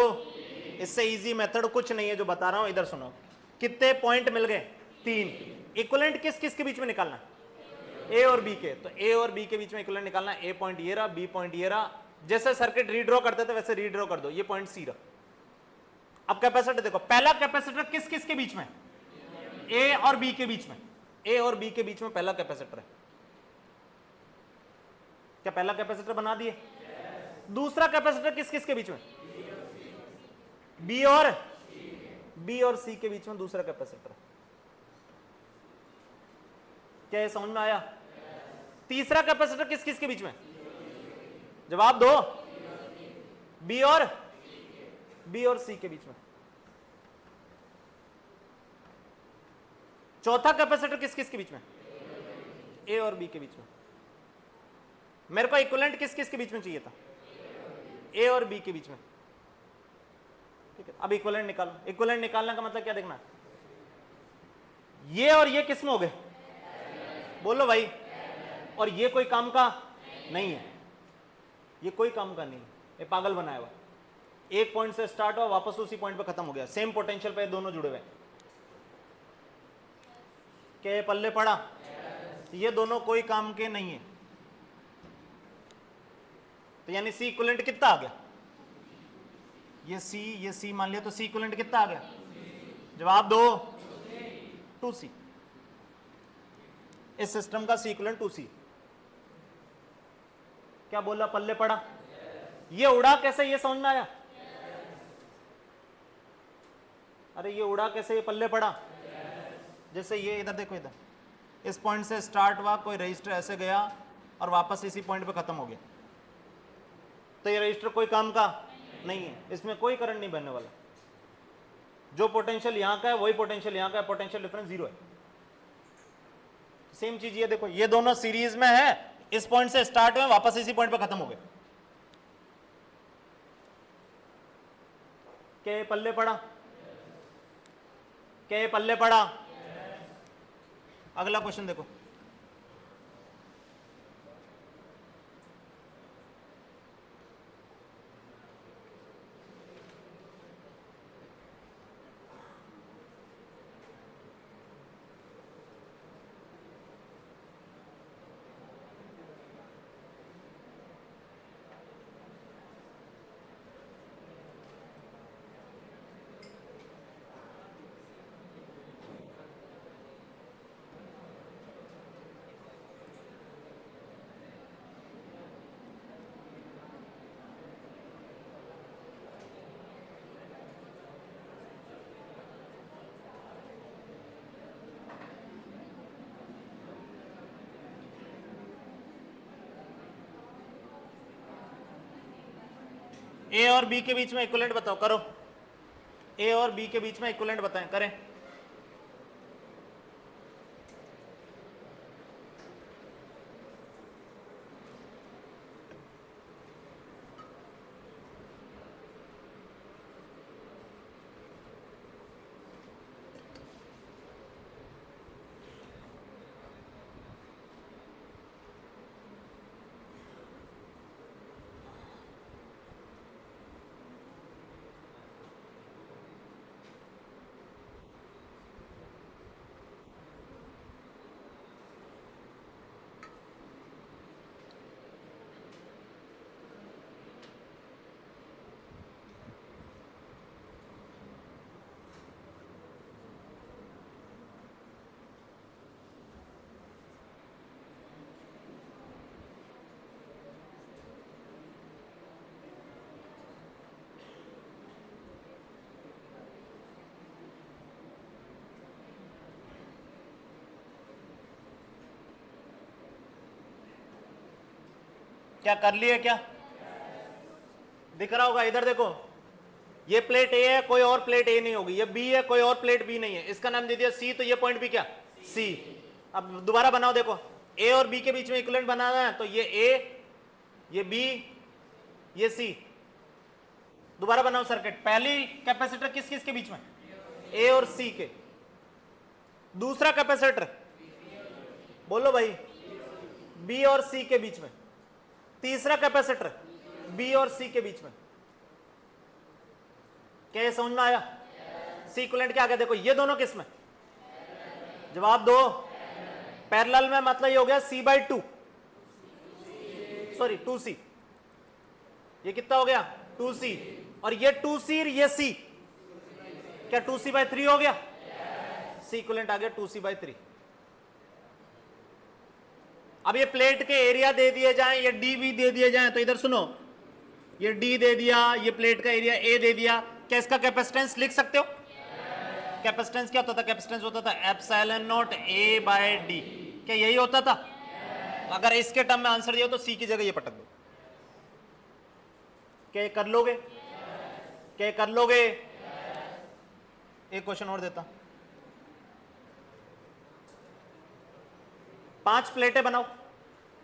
इससे इजी मेथड कुछ नहीं है जो बता रहा हूं, इधर सुनो। कितने पॉइंट मिल गए? 3। इक्विवेलेंट किस किस के बीच में निकालना? ए और बी के। तो ए और बी के बीच में इक्विवेलेंट निकालना। ए पॉइंट ये रहा, बी पॉइंट ये रहा। जैसे सर्किट रीड्रॉ करते थे वैसे रीड्रॉ कर दो। ये पॉइंट सी रहा। अब कैपेसिटर देखो, पहला कैपेसिटर किस किस के बीच में? ए और बी के बीच में। ए और बी के बीच में पहला कैपेसिटर है। क्या पहला कैपेसिटर बना दिए? दूसरा कैपेसिटर किस किस के बीच में? बी और सी के बीच में दूसरा कैपेसिटर। क्या ये समझ में आया? तीसरा कैपेसिटर किस किस के बीच में? जवाब दो। बी और सी के बीच में। चौथा कैपेसिटर किस किस के बीच में? ए और बी के बीच में। मेरे को इक्विवेलेंट किस किस के बीच में चाहिए था, ए और बी के बीच में, ठीक है। अब इक्विवेलेंट निकालो, इक्विवेलेंट निकालने का मतलब क्या देखना है, ये और ये किस में हो गए, बोलो भाई, और ये कोई काम का नहीं है, ये कोई काम का नहीं है, ये पागल बनाया हुआ, एक पॉइंट से स्टार्ट हुआ वापस उसी पॉइंट पे खत्म हो गया, सेम पोटेंशियल पे दोनों जुड़े हुए। क्या ये पल्ले पड़ा, ये दोनों कोई काम के नहीं है, तो यानी सी इक्विवेलेंट कितना आ गया, ये सी मान लिया, तो सी इक्विवेलेंट कितना आ गया, जवाब दो 2C। इस सिस्टम का सी इक्विवेलेंट 2C। क्या बोला, पल्ले पड़ा, ये उड़ा कैसे, ये समझ में आया, अरे ये उड़ा कैसे, ये पल्ले पड़ा, जैसे ये इधर देखो, इधर इस पॉइंट से स्टार्ट हुआ, कोई रजिस्टर ऐसे गया और वापस इसी पॉइंट पे खत्म हो गया, तो ये रजिस्टर कोई काम का नहीं है, इसमें कोई करंट नहीं बहने वाला, जो पोटेंशियल यहां का है वही पोटेंशियल यहां का है, पोटेंशियल डिफरेंस 0 है। सेम चीज ये देखो, ये दोनों सीरीज में है, इस पॉइंट से स्टार्ट हुए वापस इसी पॉइंट पे खत्म हो गए, क्या ये पल्ले पड़ा, क्या ये पल्ले पड़ा। अगला क्वेश्चन देखो, ए और बी के बीच में इक्विवेलेंट बताओ, करो, ए और बी के बीच में इक्विवेलेंट बताएं, करें। क्या कर लिए, क्या दिख रहा होगा, इधर देखो, ये प्लेट ए है, कोई और प्लेट ए नहीं होगी, ये बी है, कोई और प्लेट बी नहीं है, इसका नाम दे दिया सी, तो ये पॉइंट भी क्या, सी। अब दोबारा बनाओ, देखो ए और बी के बीच में इक्विवेलेंट बनाना है, तो ये ए, ये बी, ये सी, दोबारा बनाओ सर्किट। पहली कैपेसिटर किस किस के बीच में, ए और सी के, दूसरा कैपेसिटर बोलो भाई, बी और सी के बीच में, तीसरा कैपेसिटर बी और सी के बीच में। क्या ये समझ में आया, सी इक्विवेलेंट क्या आ गया, देखो ये दोनों किस में, जवाब दो, पैरेलल में, मतलब ये हो गया C/2, सॉरी 2C, ये कितना हो गया 2C, और ये 2C और ये C, क्या 2C/3 हो गया, सी इक्विवेलेंट आ गया 2C/3। अब ये प्लेट के एरिया दे दिए जाएं, ये डी भी दे दिए जाएं, तो इधर सुनो, ये डी दे दिया, ये प्लेट का एरिया ए दे दिया, क्या इसका कैपेसिटेंस लिख सकते हो, कैपेसिटेंस क्या होता था, कैपेसिटेंस होता था ε0 A/d, क्या यही होता था, अगर इसके टर्म में आंसर दिया तो सी की जगह ये पटक दो, क्या ये कर लोगे, क्या ये कर लोगे। एक क्वेश्चन और देता, 5 प्लेटें बनाओ,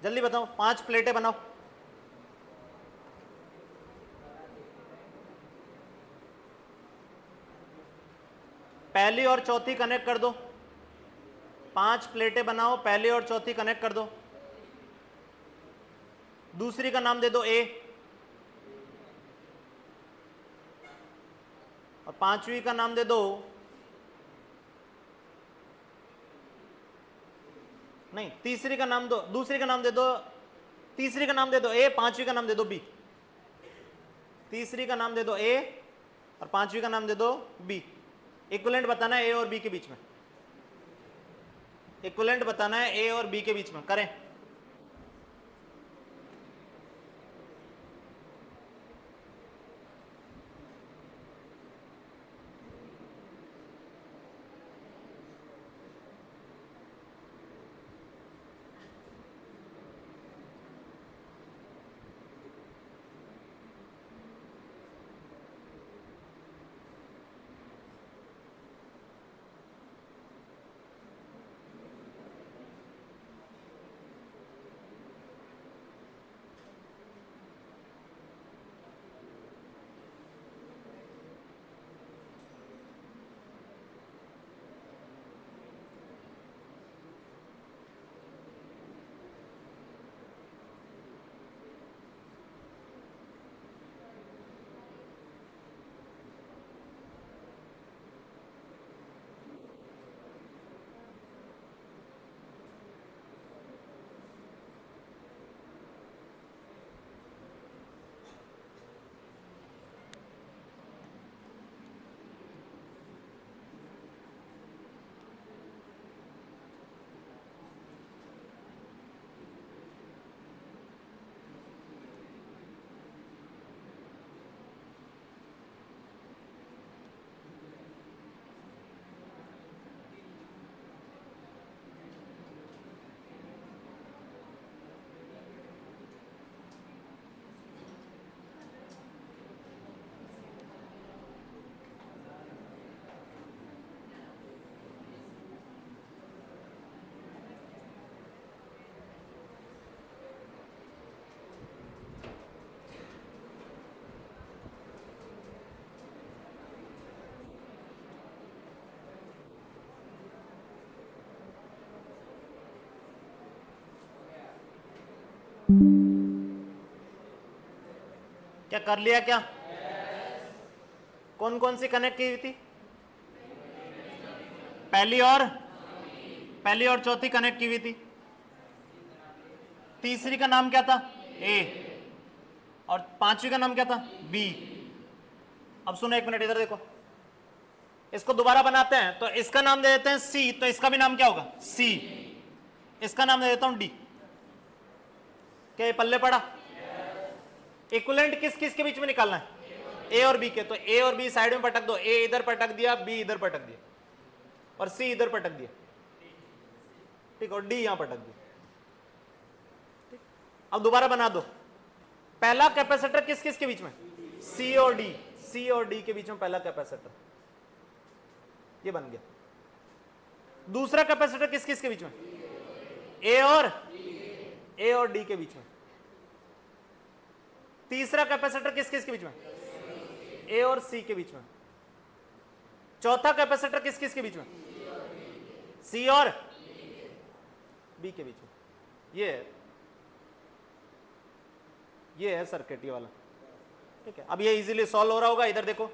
जल्दी बताओ, 5 प्लेटें बनाओ। पहली और चौथी कनेक्ट कर दो। 5 प्लेटें बनाओ, पहली और चौथी कनेक्ट कर दो। दूसरी का नाम दे दो ए, और पांचवी का नाम दे दो, नहीं तीसरी का नाम दो, दूसरी का नाम दे दो, तीसरी का नाम दे दो ए, पांचवी का नाम दे दो बी। तीसरी का नाम दे दो ए और पांचवी का नाम दे दो बी। इक्विवेलेंट बताना है ए और बी के बीच में, इक्विवेलेंट बताना है ए और बी के बीच में। करें। क्या कर लिया क्या? कौन कौन सी कनेक्ट की हुई थी? पहली और चौथी कनेक्ट की हुई थी। तीसरी का नाम क्या था? ए, और पांचवी का नाम क्या था? बी। अब सुनो एक मिनट, इधर देखो, इसको दोबारा बनाते हैं। तो इसका नाम दे देते हैं सी, तो इसका भी नाम क्या होगा? सी। इसका नाम दे देता हूं डी। क्या ये पल्ले पड़ा? इक्विवेलेंट किस किस के बीच में निकालना है? ए और बी के। तो ए और बी साइड में पटक दो, ए इधर पटक दिया, बी इधर पटक दिया, और सी इधर पटक दिया, ठीक, और डी यहां पटक दिया, ठीक। अब दोबारा बना दो। पहला कैपेसिटर किस किस के बीच में? सी और डी, सी और डी के बीच में पहला कैपेसिटर, ये बन गया। दूसरा कैपेसिटर किस किस के बीच में? ए और डी के बीच में। तीसरा कैपेसिटर किस किस के बीच में? ए और सी के बीच में। चौथा कैपेसिटर किस किस के बीच में? सी और बी के बीच में। ये है सर्किट, ये वाला, ठीक है। अब ये इजीली सॉल्व हो रहा होगा। इधर देखो,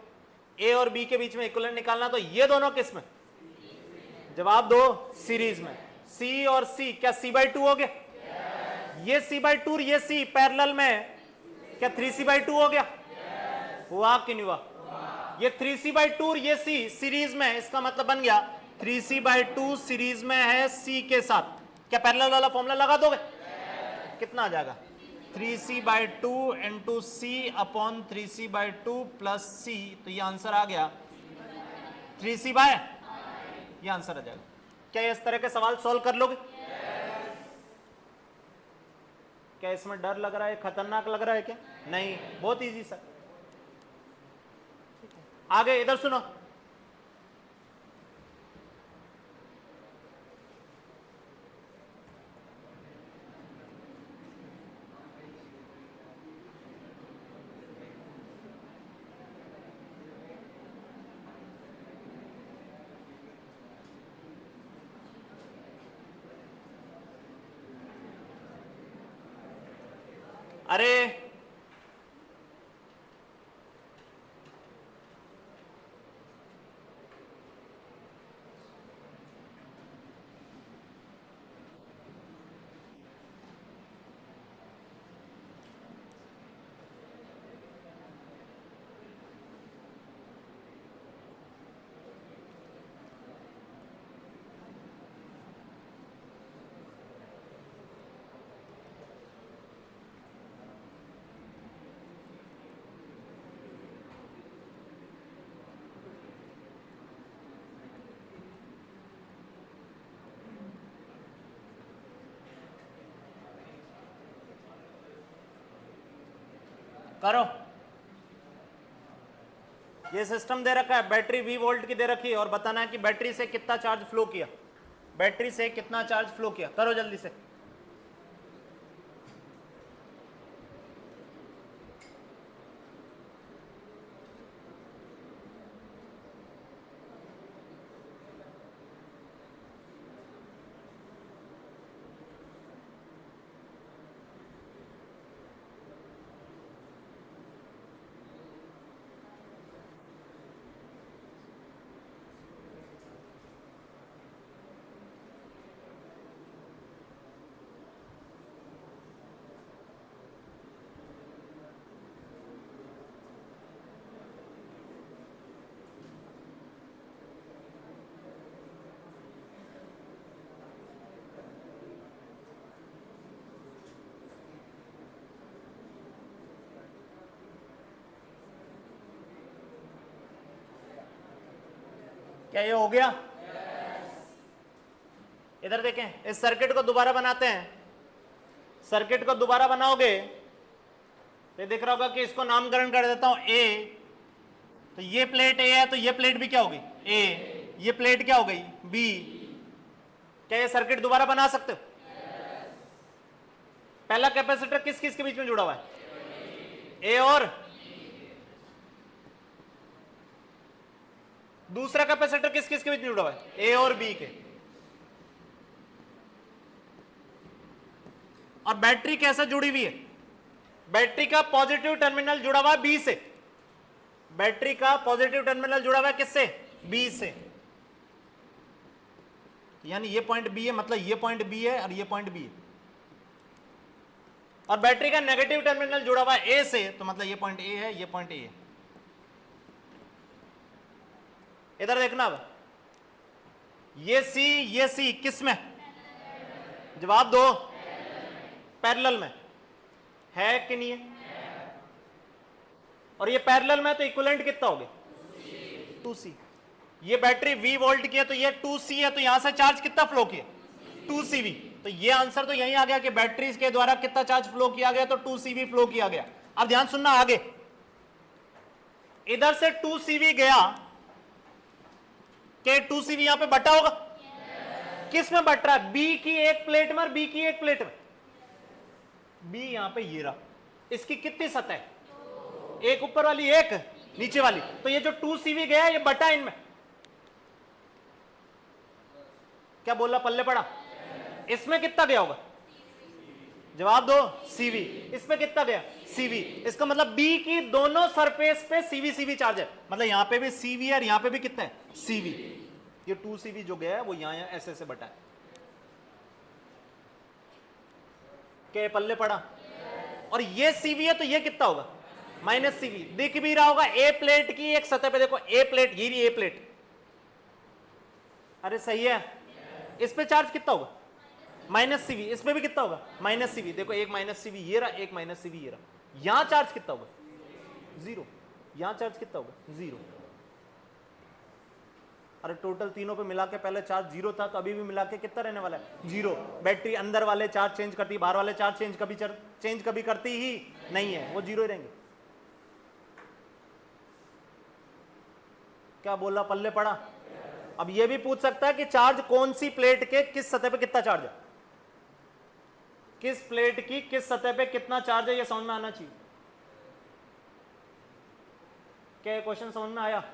ए और बी के बीच में इक्विवेलेंट निकालना, तो ये दोनों किस में? जवाब दो, सीरीज में। सी और सी, क्या C/2 हो गया? ये C/2, ये सी पैरेलल में, क्या 3C/2 हो गया? हुआ कि नहीं हुआ? ये 3C/2 ये सी सीरीज में है, इसका मतलब बन गया 3C/2 सीरीज में है सी के साथ। क्या पैरेलल वाला फॉर्मूला लगा दोगे? कितना आ जाएगा? 3C/2 into c upon 3C/2 plus सी। तो ये आंसर आ गया 3C/, ये आंसर आ जाएगा। क्या इस तरह के सवाल सॉल्व कर लोगे? क्या इसमें डर लग रहा है, खतरनाक लग रहा है क्या? नहीं, बहुत इजी सर। आगे इधर सुनो, अरे करो, ये सिस्टम दे रखा है, बैटरी V वोल्ट की दे रखी है और बताना है कि बैटरी से कितना चार्ज फ्लो किया, बैटरी से कितना चार्ज फ्लो किया। करो जल्दी से। क्या ये हो गया? इधर देखें, इस सर्किट को दोबारा बनाते हैं। सर्किट को दोबारा बनाओगे तो दिख रहा होगा कि इसको नामकरण कर देता हूं ए। तो ये प्लेट ए है तो ये प्लेट भी क्या होगी? ए। ये प्लेट क्या हो गई? बी। क्या ये सर्किट दोबारा बना सकते हो? पहला कैपेसिटर किस किस के बीच में जुड़ा हुआ है? ए और दूसरा कैपेसिटर किस किस के बीच में जुड़ा हुआ है? ए और बी के। और बैटरी कैसे जुड़ी हुई है? बैटरी का पॉजिटिव टर्मिनल जुड़ा हुआ है बी से। बैटरी का पॉजिटिव टर्मिनल जुड़ा हुआ है किससे? बी से। यानी ये पॉइंट बी है, मतलब ये पॉइंट बी है और ये पॉइंट बी है। और बैटरी का नेगेटिव टर्मिनल जुड़ा हुआ है ए से, तो मतलब ये पॉइंट ए है, ये पॉइंट ए है। इधर देखना अब, ये सी किस में? जवाब दो। पैरेलल में है कि नहीं है? और ये पैरेलल में तो इक्विवेलेंट कितना हो गया? 2C। ये बैटरी V वोल्ट की है तो ये 2C है, तो यहां से चार्ज कितना फ्लो किया? 2CV। तो ये आंसर तो यही आ गया कि बैटरी के द्वारा कितना चार्ज फ्लो किया गया, तो 2CV फ्लो किया गया। अब ध्यान सुनना आगे, इधर से 2CV गया, क्या 2CV यहां पे बटा होगा? किस में बट रहा है? बी की एक प्लेट में और बी की एक प्लेट में। बी यहां पे ये रहा, इसकी कितनी सतह है? एक ऊपर वाली एक नीचे वाली, तो ये जो 2CV गया ये बटा इनमें। क्या बोला? पल्ले पड़ा? इसमें कितना गया होगा? जवाब दो। CV। इसमें कितना गया? CV। इसका मतलब B की दोनों सरफेस पे CV चार्ज है, मतलब यहां पे भी CV है और यहां पे भी कितना है? CV। ये 2CV जो गया है वो यहां ऐसे ऐसे बटा है। क्या पल्ले पड़ा? और ये CV है तो ये कितना होगा? -CV। दिख भी रहा होगा ए प्लेट की एक सतह पे, देखो ए प्लेट, ये रही ए प्लेट। अरे सही है। इस पे चार्ज कितना होगा? -CV। इस पे भी कितना होगा? -CV। देखो एक -CV ये रहा, एक -CV ये रहा। यहां चार्ज कितना होगा? 0। यहां चार्ज कितना होगा? 0। अरे टोटल तीनों पे मिला के पहले चार्ज 0 था, तो अभी भी मिला के कितना रहने वाला है? 0। बैटरी अंदर वाले चार्ज चेंज करती है, बाहर वाले चार्ज चेंज कभी करती ही नहीं है, वो 0 ही रहेंगे। क्या बोला? पल्ले पड़ा? अब ये भी पूछ सकता है कि चार्ज कौन सी प्लेट के किस सतह पे कितना चार्ज है, किस प्लेट की किस सतह पे कितना चार्ज है, ये समझ में आना चाहिए। क्या ये क्वेश्चन समझ में आया?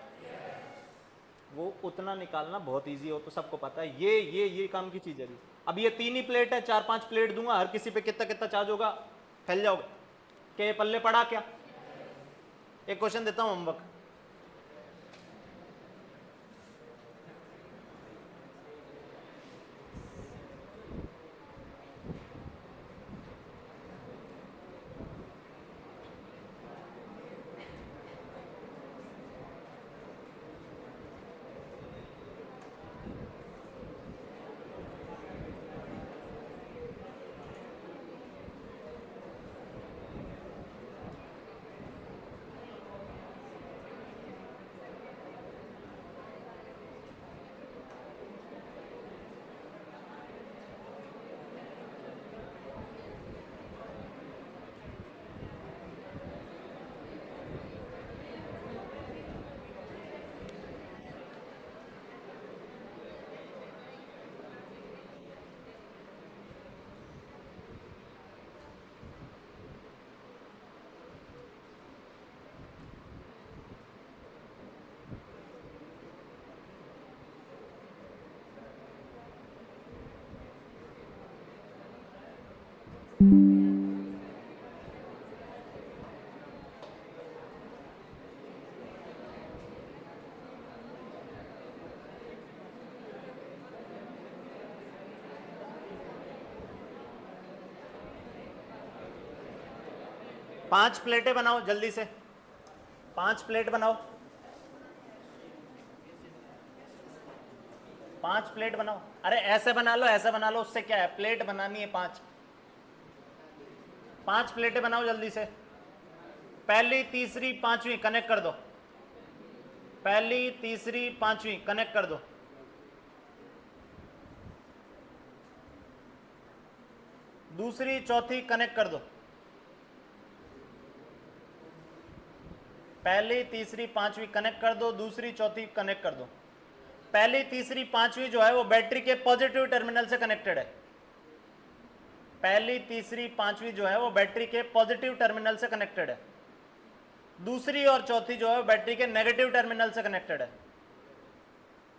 वो उतना निकालना बहुत इजी हो, तो सबको पता है, ये काम की चीज है। अब ये 3 ही प्लेट है, 4-5 प्लेट दूंगा, हर किसी पे कितना कितना चार्ज होगा, फैल जाओगे। के पल्ले पड़ा क्या? एक क्वेश्चन देता हूं होमवर्क। पांच प्लेटें बनाओ जल्दी से, 5 प्लेट बनाओ, 5 प्लेट बनाओ। अरे ऐसे बना लो, ऐसे बना लो, उससे क्या है, प्लेट बनानी है 5। 5 प्लेटें बनाओ जल्दी से। पहली तीसरी पांचवी कनेक्ट कर दो, पहली तीसरी पांचवी कनेक्ट कर दो। दूसरी चौथी कनेक्ट कर दो, पहली तीसरी पांचवी कनेक्ट कर दो, दूसरी चौथी कनेक्ट कर दो। पहली तीसरी पांचवी जो है वो बैटरी के पॉजिटिव टर्मिनल से कनेक्टेड है। पहली तीसरी पांचवी जो है वो बैटरी के पॉजिटिव टर्मिनल से कनेक्टेड है। दूसरी और चौथी जो है वो बैटरी के नेगेटिव टर्मिनल से कनेक्टेड है।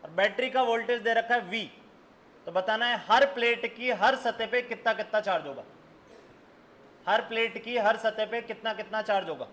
और बैटरी का वोल्टेज दे रखा है V, तो बताना है हर प्लेट की हर सतह पे कितना कितना चार्ज होगा, हर प्लेट की हर सतह पे कितना कितना चार्ज होगा।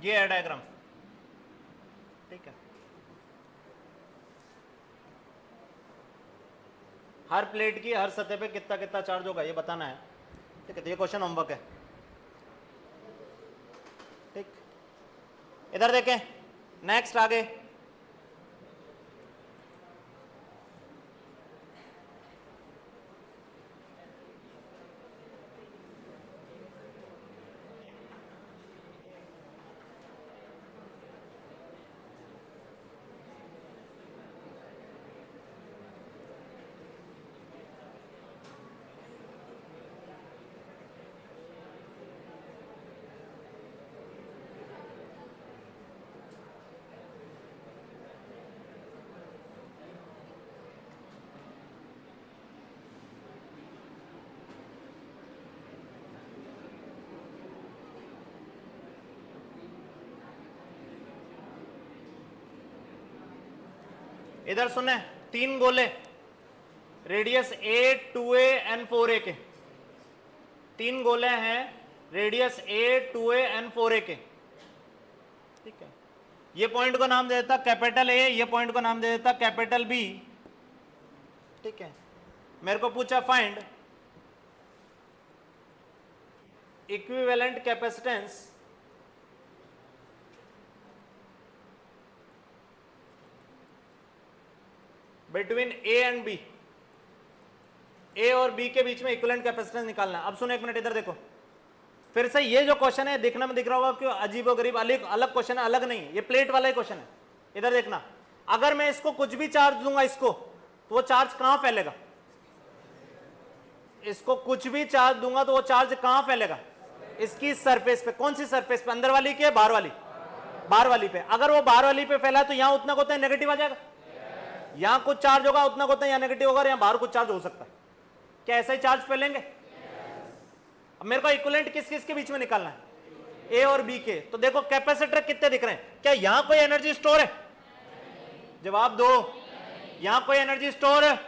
ये है डायग्राम, ठीक है। हर प्लेट की हर सतह पे कितना कितना चार्ज होगा ये बताना है, ठीक है। तो ये क्वेश्चन होमवर्क है, ठीक। इधर देखें, नेक्स्ट आगे। इधर सुने, 3 गोले radius A 2A N 4A के, 3 गोले हैं radius A 2A N 4A के, ठीक है। ये पॉइंट को नाम दे देता कैपिटल A, ये पॉइंट को नाम दे देता कैपिटल B, ठीक है। मेरे को पूछा find equivalent capacitance between A and B, A और B के बीच में इक्विवेलेंट कैपेसिटेंस निकालना है। अब सुनो एक मिनट, इधर देखो फिर से। ये जो क्वेश्चन है देखने में दिख रहा होगा क्यों अजीबोगरीब, अलग क्वेश्चन है, अलग नहीं, ये प्लेट वाला ही क्वेश्चन है। इधर देखना, अगर मैं इसको कुछ भी चार्ज दूंगा इसको, तो वो चार्ज कहां फैलेगा? इसको कुछ भी चार्ज दूंगा तो वो चार्ज कहां फैलेगा? इसकी सरफेस पे। कौन सी सरफेस पे? अंदर वाली की बाहर वाली? बाहर वाली पे। अगर वो बाहर वाली पे फैला तो यहां उतना को उतना नेगेटिव आ जाएगा। यहां कुछ चार्ज होगा उतना को उतना यहां नेगेटिव होगा, यहां बाहर कुछ चार्ज हो सकता है। क्या ऐसा ही चार्ज फैलेंगे? अब मेरे को इक्विवेलेंट किस किस के बीच में निकालना है? ए और बी के। तो देखो कैपेसिटर कितने दिख रहे हैं? क्या यहां कोई एनर्जी स्टोर है? जवाब दो। यहां कोई एनर्जी स्टोर है?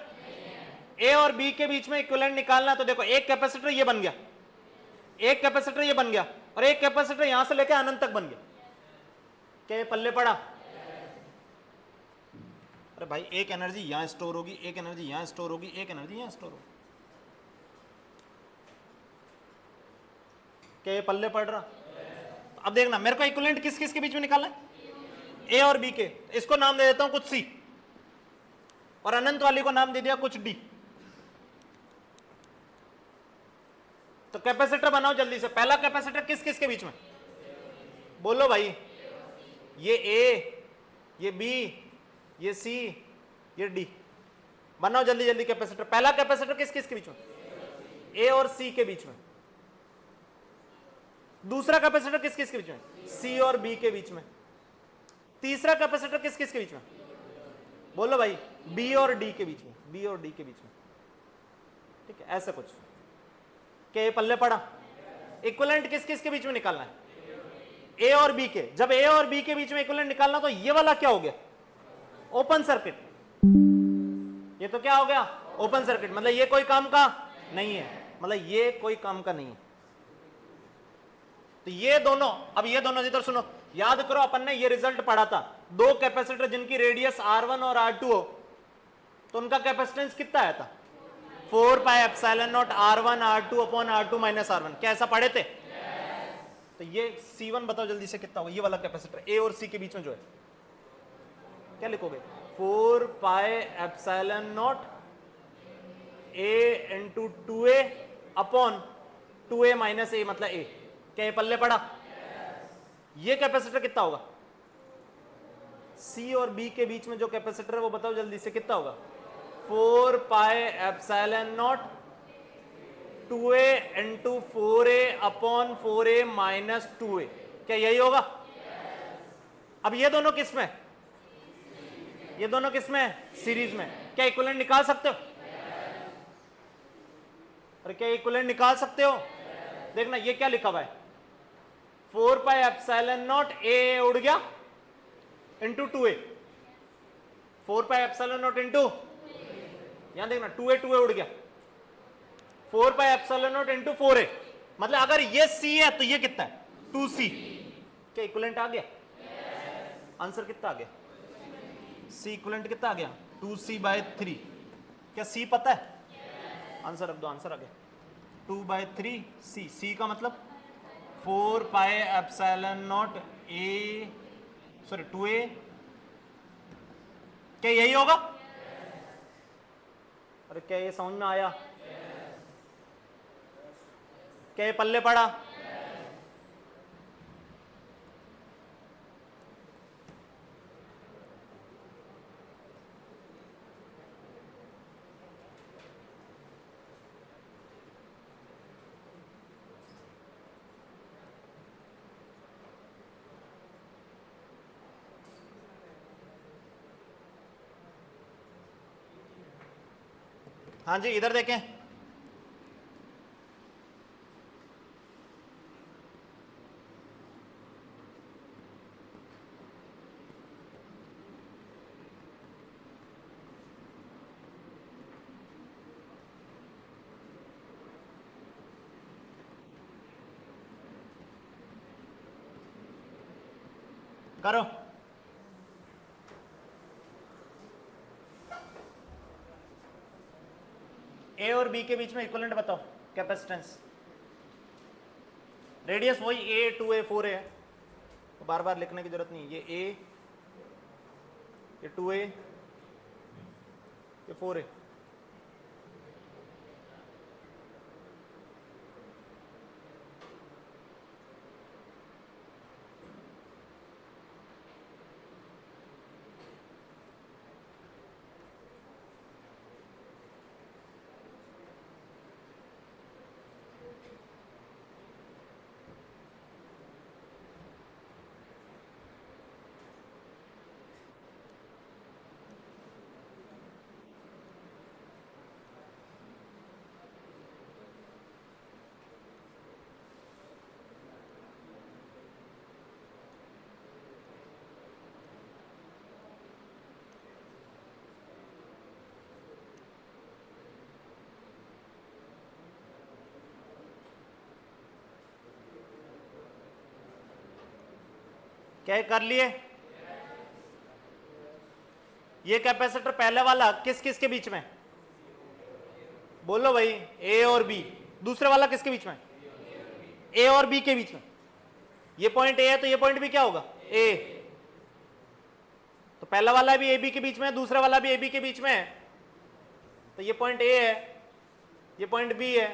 ए और बी के बीच में इक्विवेलेंट निकालना, तो देखो एक कैपेसिटर ये बन गया, एक कैपेसिटर ये बन गया, और एक कैपेसिटर यहां से लेकर अनंत तक बन गया। क्या ये पल्ले पड़ा? अरे भाई, एक एनर्जी यहां स्टोर होगी, एक एनर्जी यहां स्टोर होगी, एक एनर्जी यहां स्टोर होगी। क्या ये पल्ले पड़ रहा? अब देखना, मेरे को इक्विवेलेंट किस किस के बीच में निकालना है? ए और बी के। इसको नाम दे देता हूं कुछ सी, और अनंत वाली को नाम दे दिया कुछ डी। तो कैपेसिटर बनाओ जल्दी से। पहला कैपेसिटर किस किस के बीच में? बोलो भाई। ये ए, ये बी, ये सी, ये डी। बनाओ जल्दी जल्दी कैपेसिटर। पहला कैपेसिटर किस किस के बीच में? ए और सी के बीच में। दूसरा कैपेसिटर किस किस के बीच में? सी और बी के बीच में। तीसरा कैपेसिटर किस किस के बीच में? बोलो भाई। बी और डी के बीच में, बी और डी के बीच में। ठीक है, ऐसा कुछ। क्या ये पल्ले पड़ा? इक्विवेलेंट किस किस के बीच में निकालना है? ए और बी के। जब ए और बी के बीच में इक्विवेलेंट निकालना, तो ये वाला क्या हो गया? Open circuit. ये तो क्या हो गया? Open circuit. मतलब ये कोई काम का नहीं है, मतलब ये कोई काम का नहीं है। तो ये दोनों, अब ये दोनों इधर सुनो, याद करो अपन ने ये रिजल्ट पढ़ा था। दो कैपेसिटर जिनकी रेडियस R1 और R2 हो, तो उनका कैपेसिटेंस कितना आया था? 4 pi epsilon not R1 R2 upon R2 minus R1। क्या ऐसा पढ़े थे? तो ये C1 बताओ जल्दी से कितना होगा? ये वाला कैपेसिटर ए और सी के बीच में जो है, क्या लिखोगे? 4 pi epsilon naught a into 2a upon 2a minus a, मतलब ए। क्या ये पल्ले पड़ा? ये कैपेसिटर कितना होगा? सी और बी के बीच में जो कैपेसिटर है वो बताओ जल्दी से कितना होगा? 4 pi epsilon not 2a into 4a upon 4a minus 2a। क्या यही होगा? अब ये दोनों किस में? ये दोनों किस में? सीरीज में। क्या इक्विवेलेंट निकाल सकते हो? अरे क्या इक्विवेलेंट निकाल सकते हो? देखना ये क्या लिखा हुआ है? 4 पाई एप्सिलॉन नॉट ए उड़ गया into 2a। 4 pi epsilon not into, यहां देखना 2a उड़ गया। 4 pi epsilon not into 4a, मतलब अगर ये c है तो ये कितना है? 2c। क्या इक्विवेलेंट आ गया? आंसर कितना आ गया? c इक्विवेलेंट कितना आ गया? 2c/3। क्या c पता है? आंसर रख दो, आंसर आ गया 2/3 c। c का मतलब 4 pi epsilon not a, sorry 2a। क्या यही होगा? अरे क्या ये समझ में आया? क्या ये पल्ले पड़ा? हाँ जी, इधर देखें। करो। ए और बी के बीच में इक्विवेलेंट बताओ कैपेसिटेंस। रेडियस वही a 2a 4a है, तो बार बार लिखने की जरूरत नहीं। ये a, ये 2a, ये 4a। क्या कर लिए? ये कैपेसिटर पहले वाला किस किस के बीच में? बोलो भाई, ए और बी। दूसरे वाला किसके बीच में? ए और बी के बीच में। ये पॉइंट ए है तो ये पॉइंट भी क्या होगा? ए। तो पहला वाला भी ए बी के बीच में है, दूसरा वाला भी ए बी के बीच में है, तो ये पॉइंट ए है, ये पॉइंट बी है।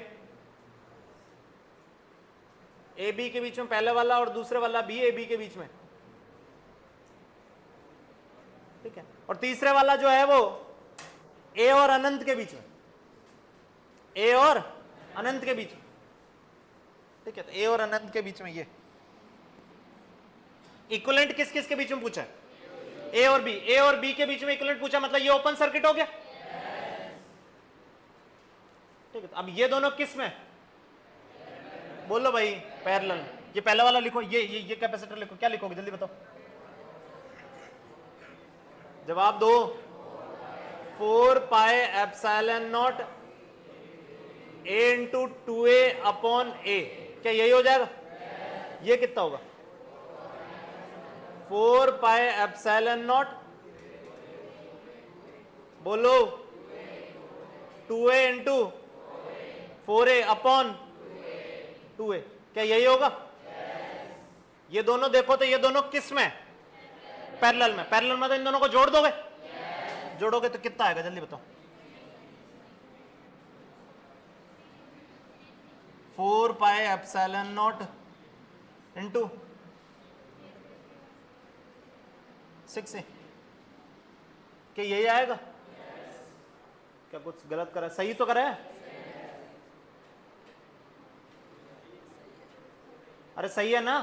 ए बी के बीच में पहले वाला और दूसरे वाला भी ए बी के बीच में, ठीक है। और तीसरे वाला जो है वो ए और अनंत के बीच में, ए और अनंत के बीच में, ठीक है। तो ए और अनंत के बीच में ये इक्विवेलेंट किस किस के बीच में पूछा है? ए और बी। ए और बी के बीच में इक्विवेलेंट पूछा, मतलब ये ओपन सर्किट हो गया, ठीक है। अब ये दोनों किस में? बोलो भाई, पैरेलल। ये पहला वाला लिखो, ये कैपेसिटर लिखो। क्या लिखोगे जल्दी बताओ, जवाब दो। 4 pi epsilon naught a into 2a upon a. क्या यही हो जाएगा? ये कितना होगा? 4 पाई एप्सिलॉन नॉट, बोलो, 2a into 4a upon 2a। क्या यही होगा? ये दोनों देखो तो ये दोनों किस में? पैरेलल में। पैरेलल में तो इन दोनों को जोड़ दोगे? जोड़ोगे तो कितना आएगा जल्दी बताओ? 4 pi epsilon not into 6a। क्या यही आएगा? क्या कुछ गलत करा? सही तो करा है? अरे सही है ना?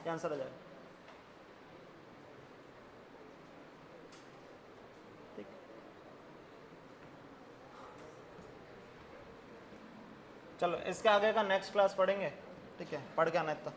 क्या आंसर आ जाएगा? ठीक। चलो इसके आगे का नेक्स्ट क्लास पढ़ेंगे, ठीक है। पढ़ के आना इतना।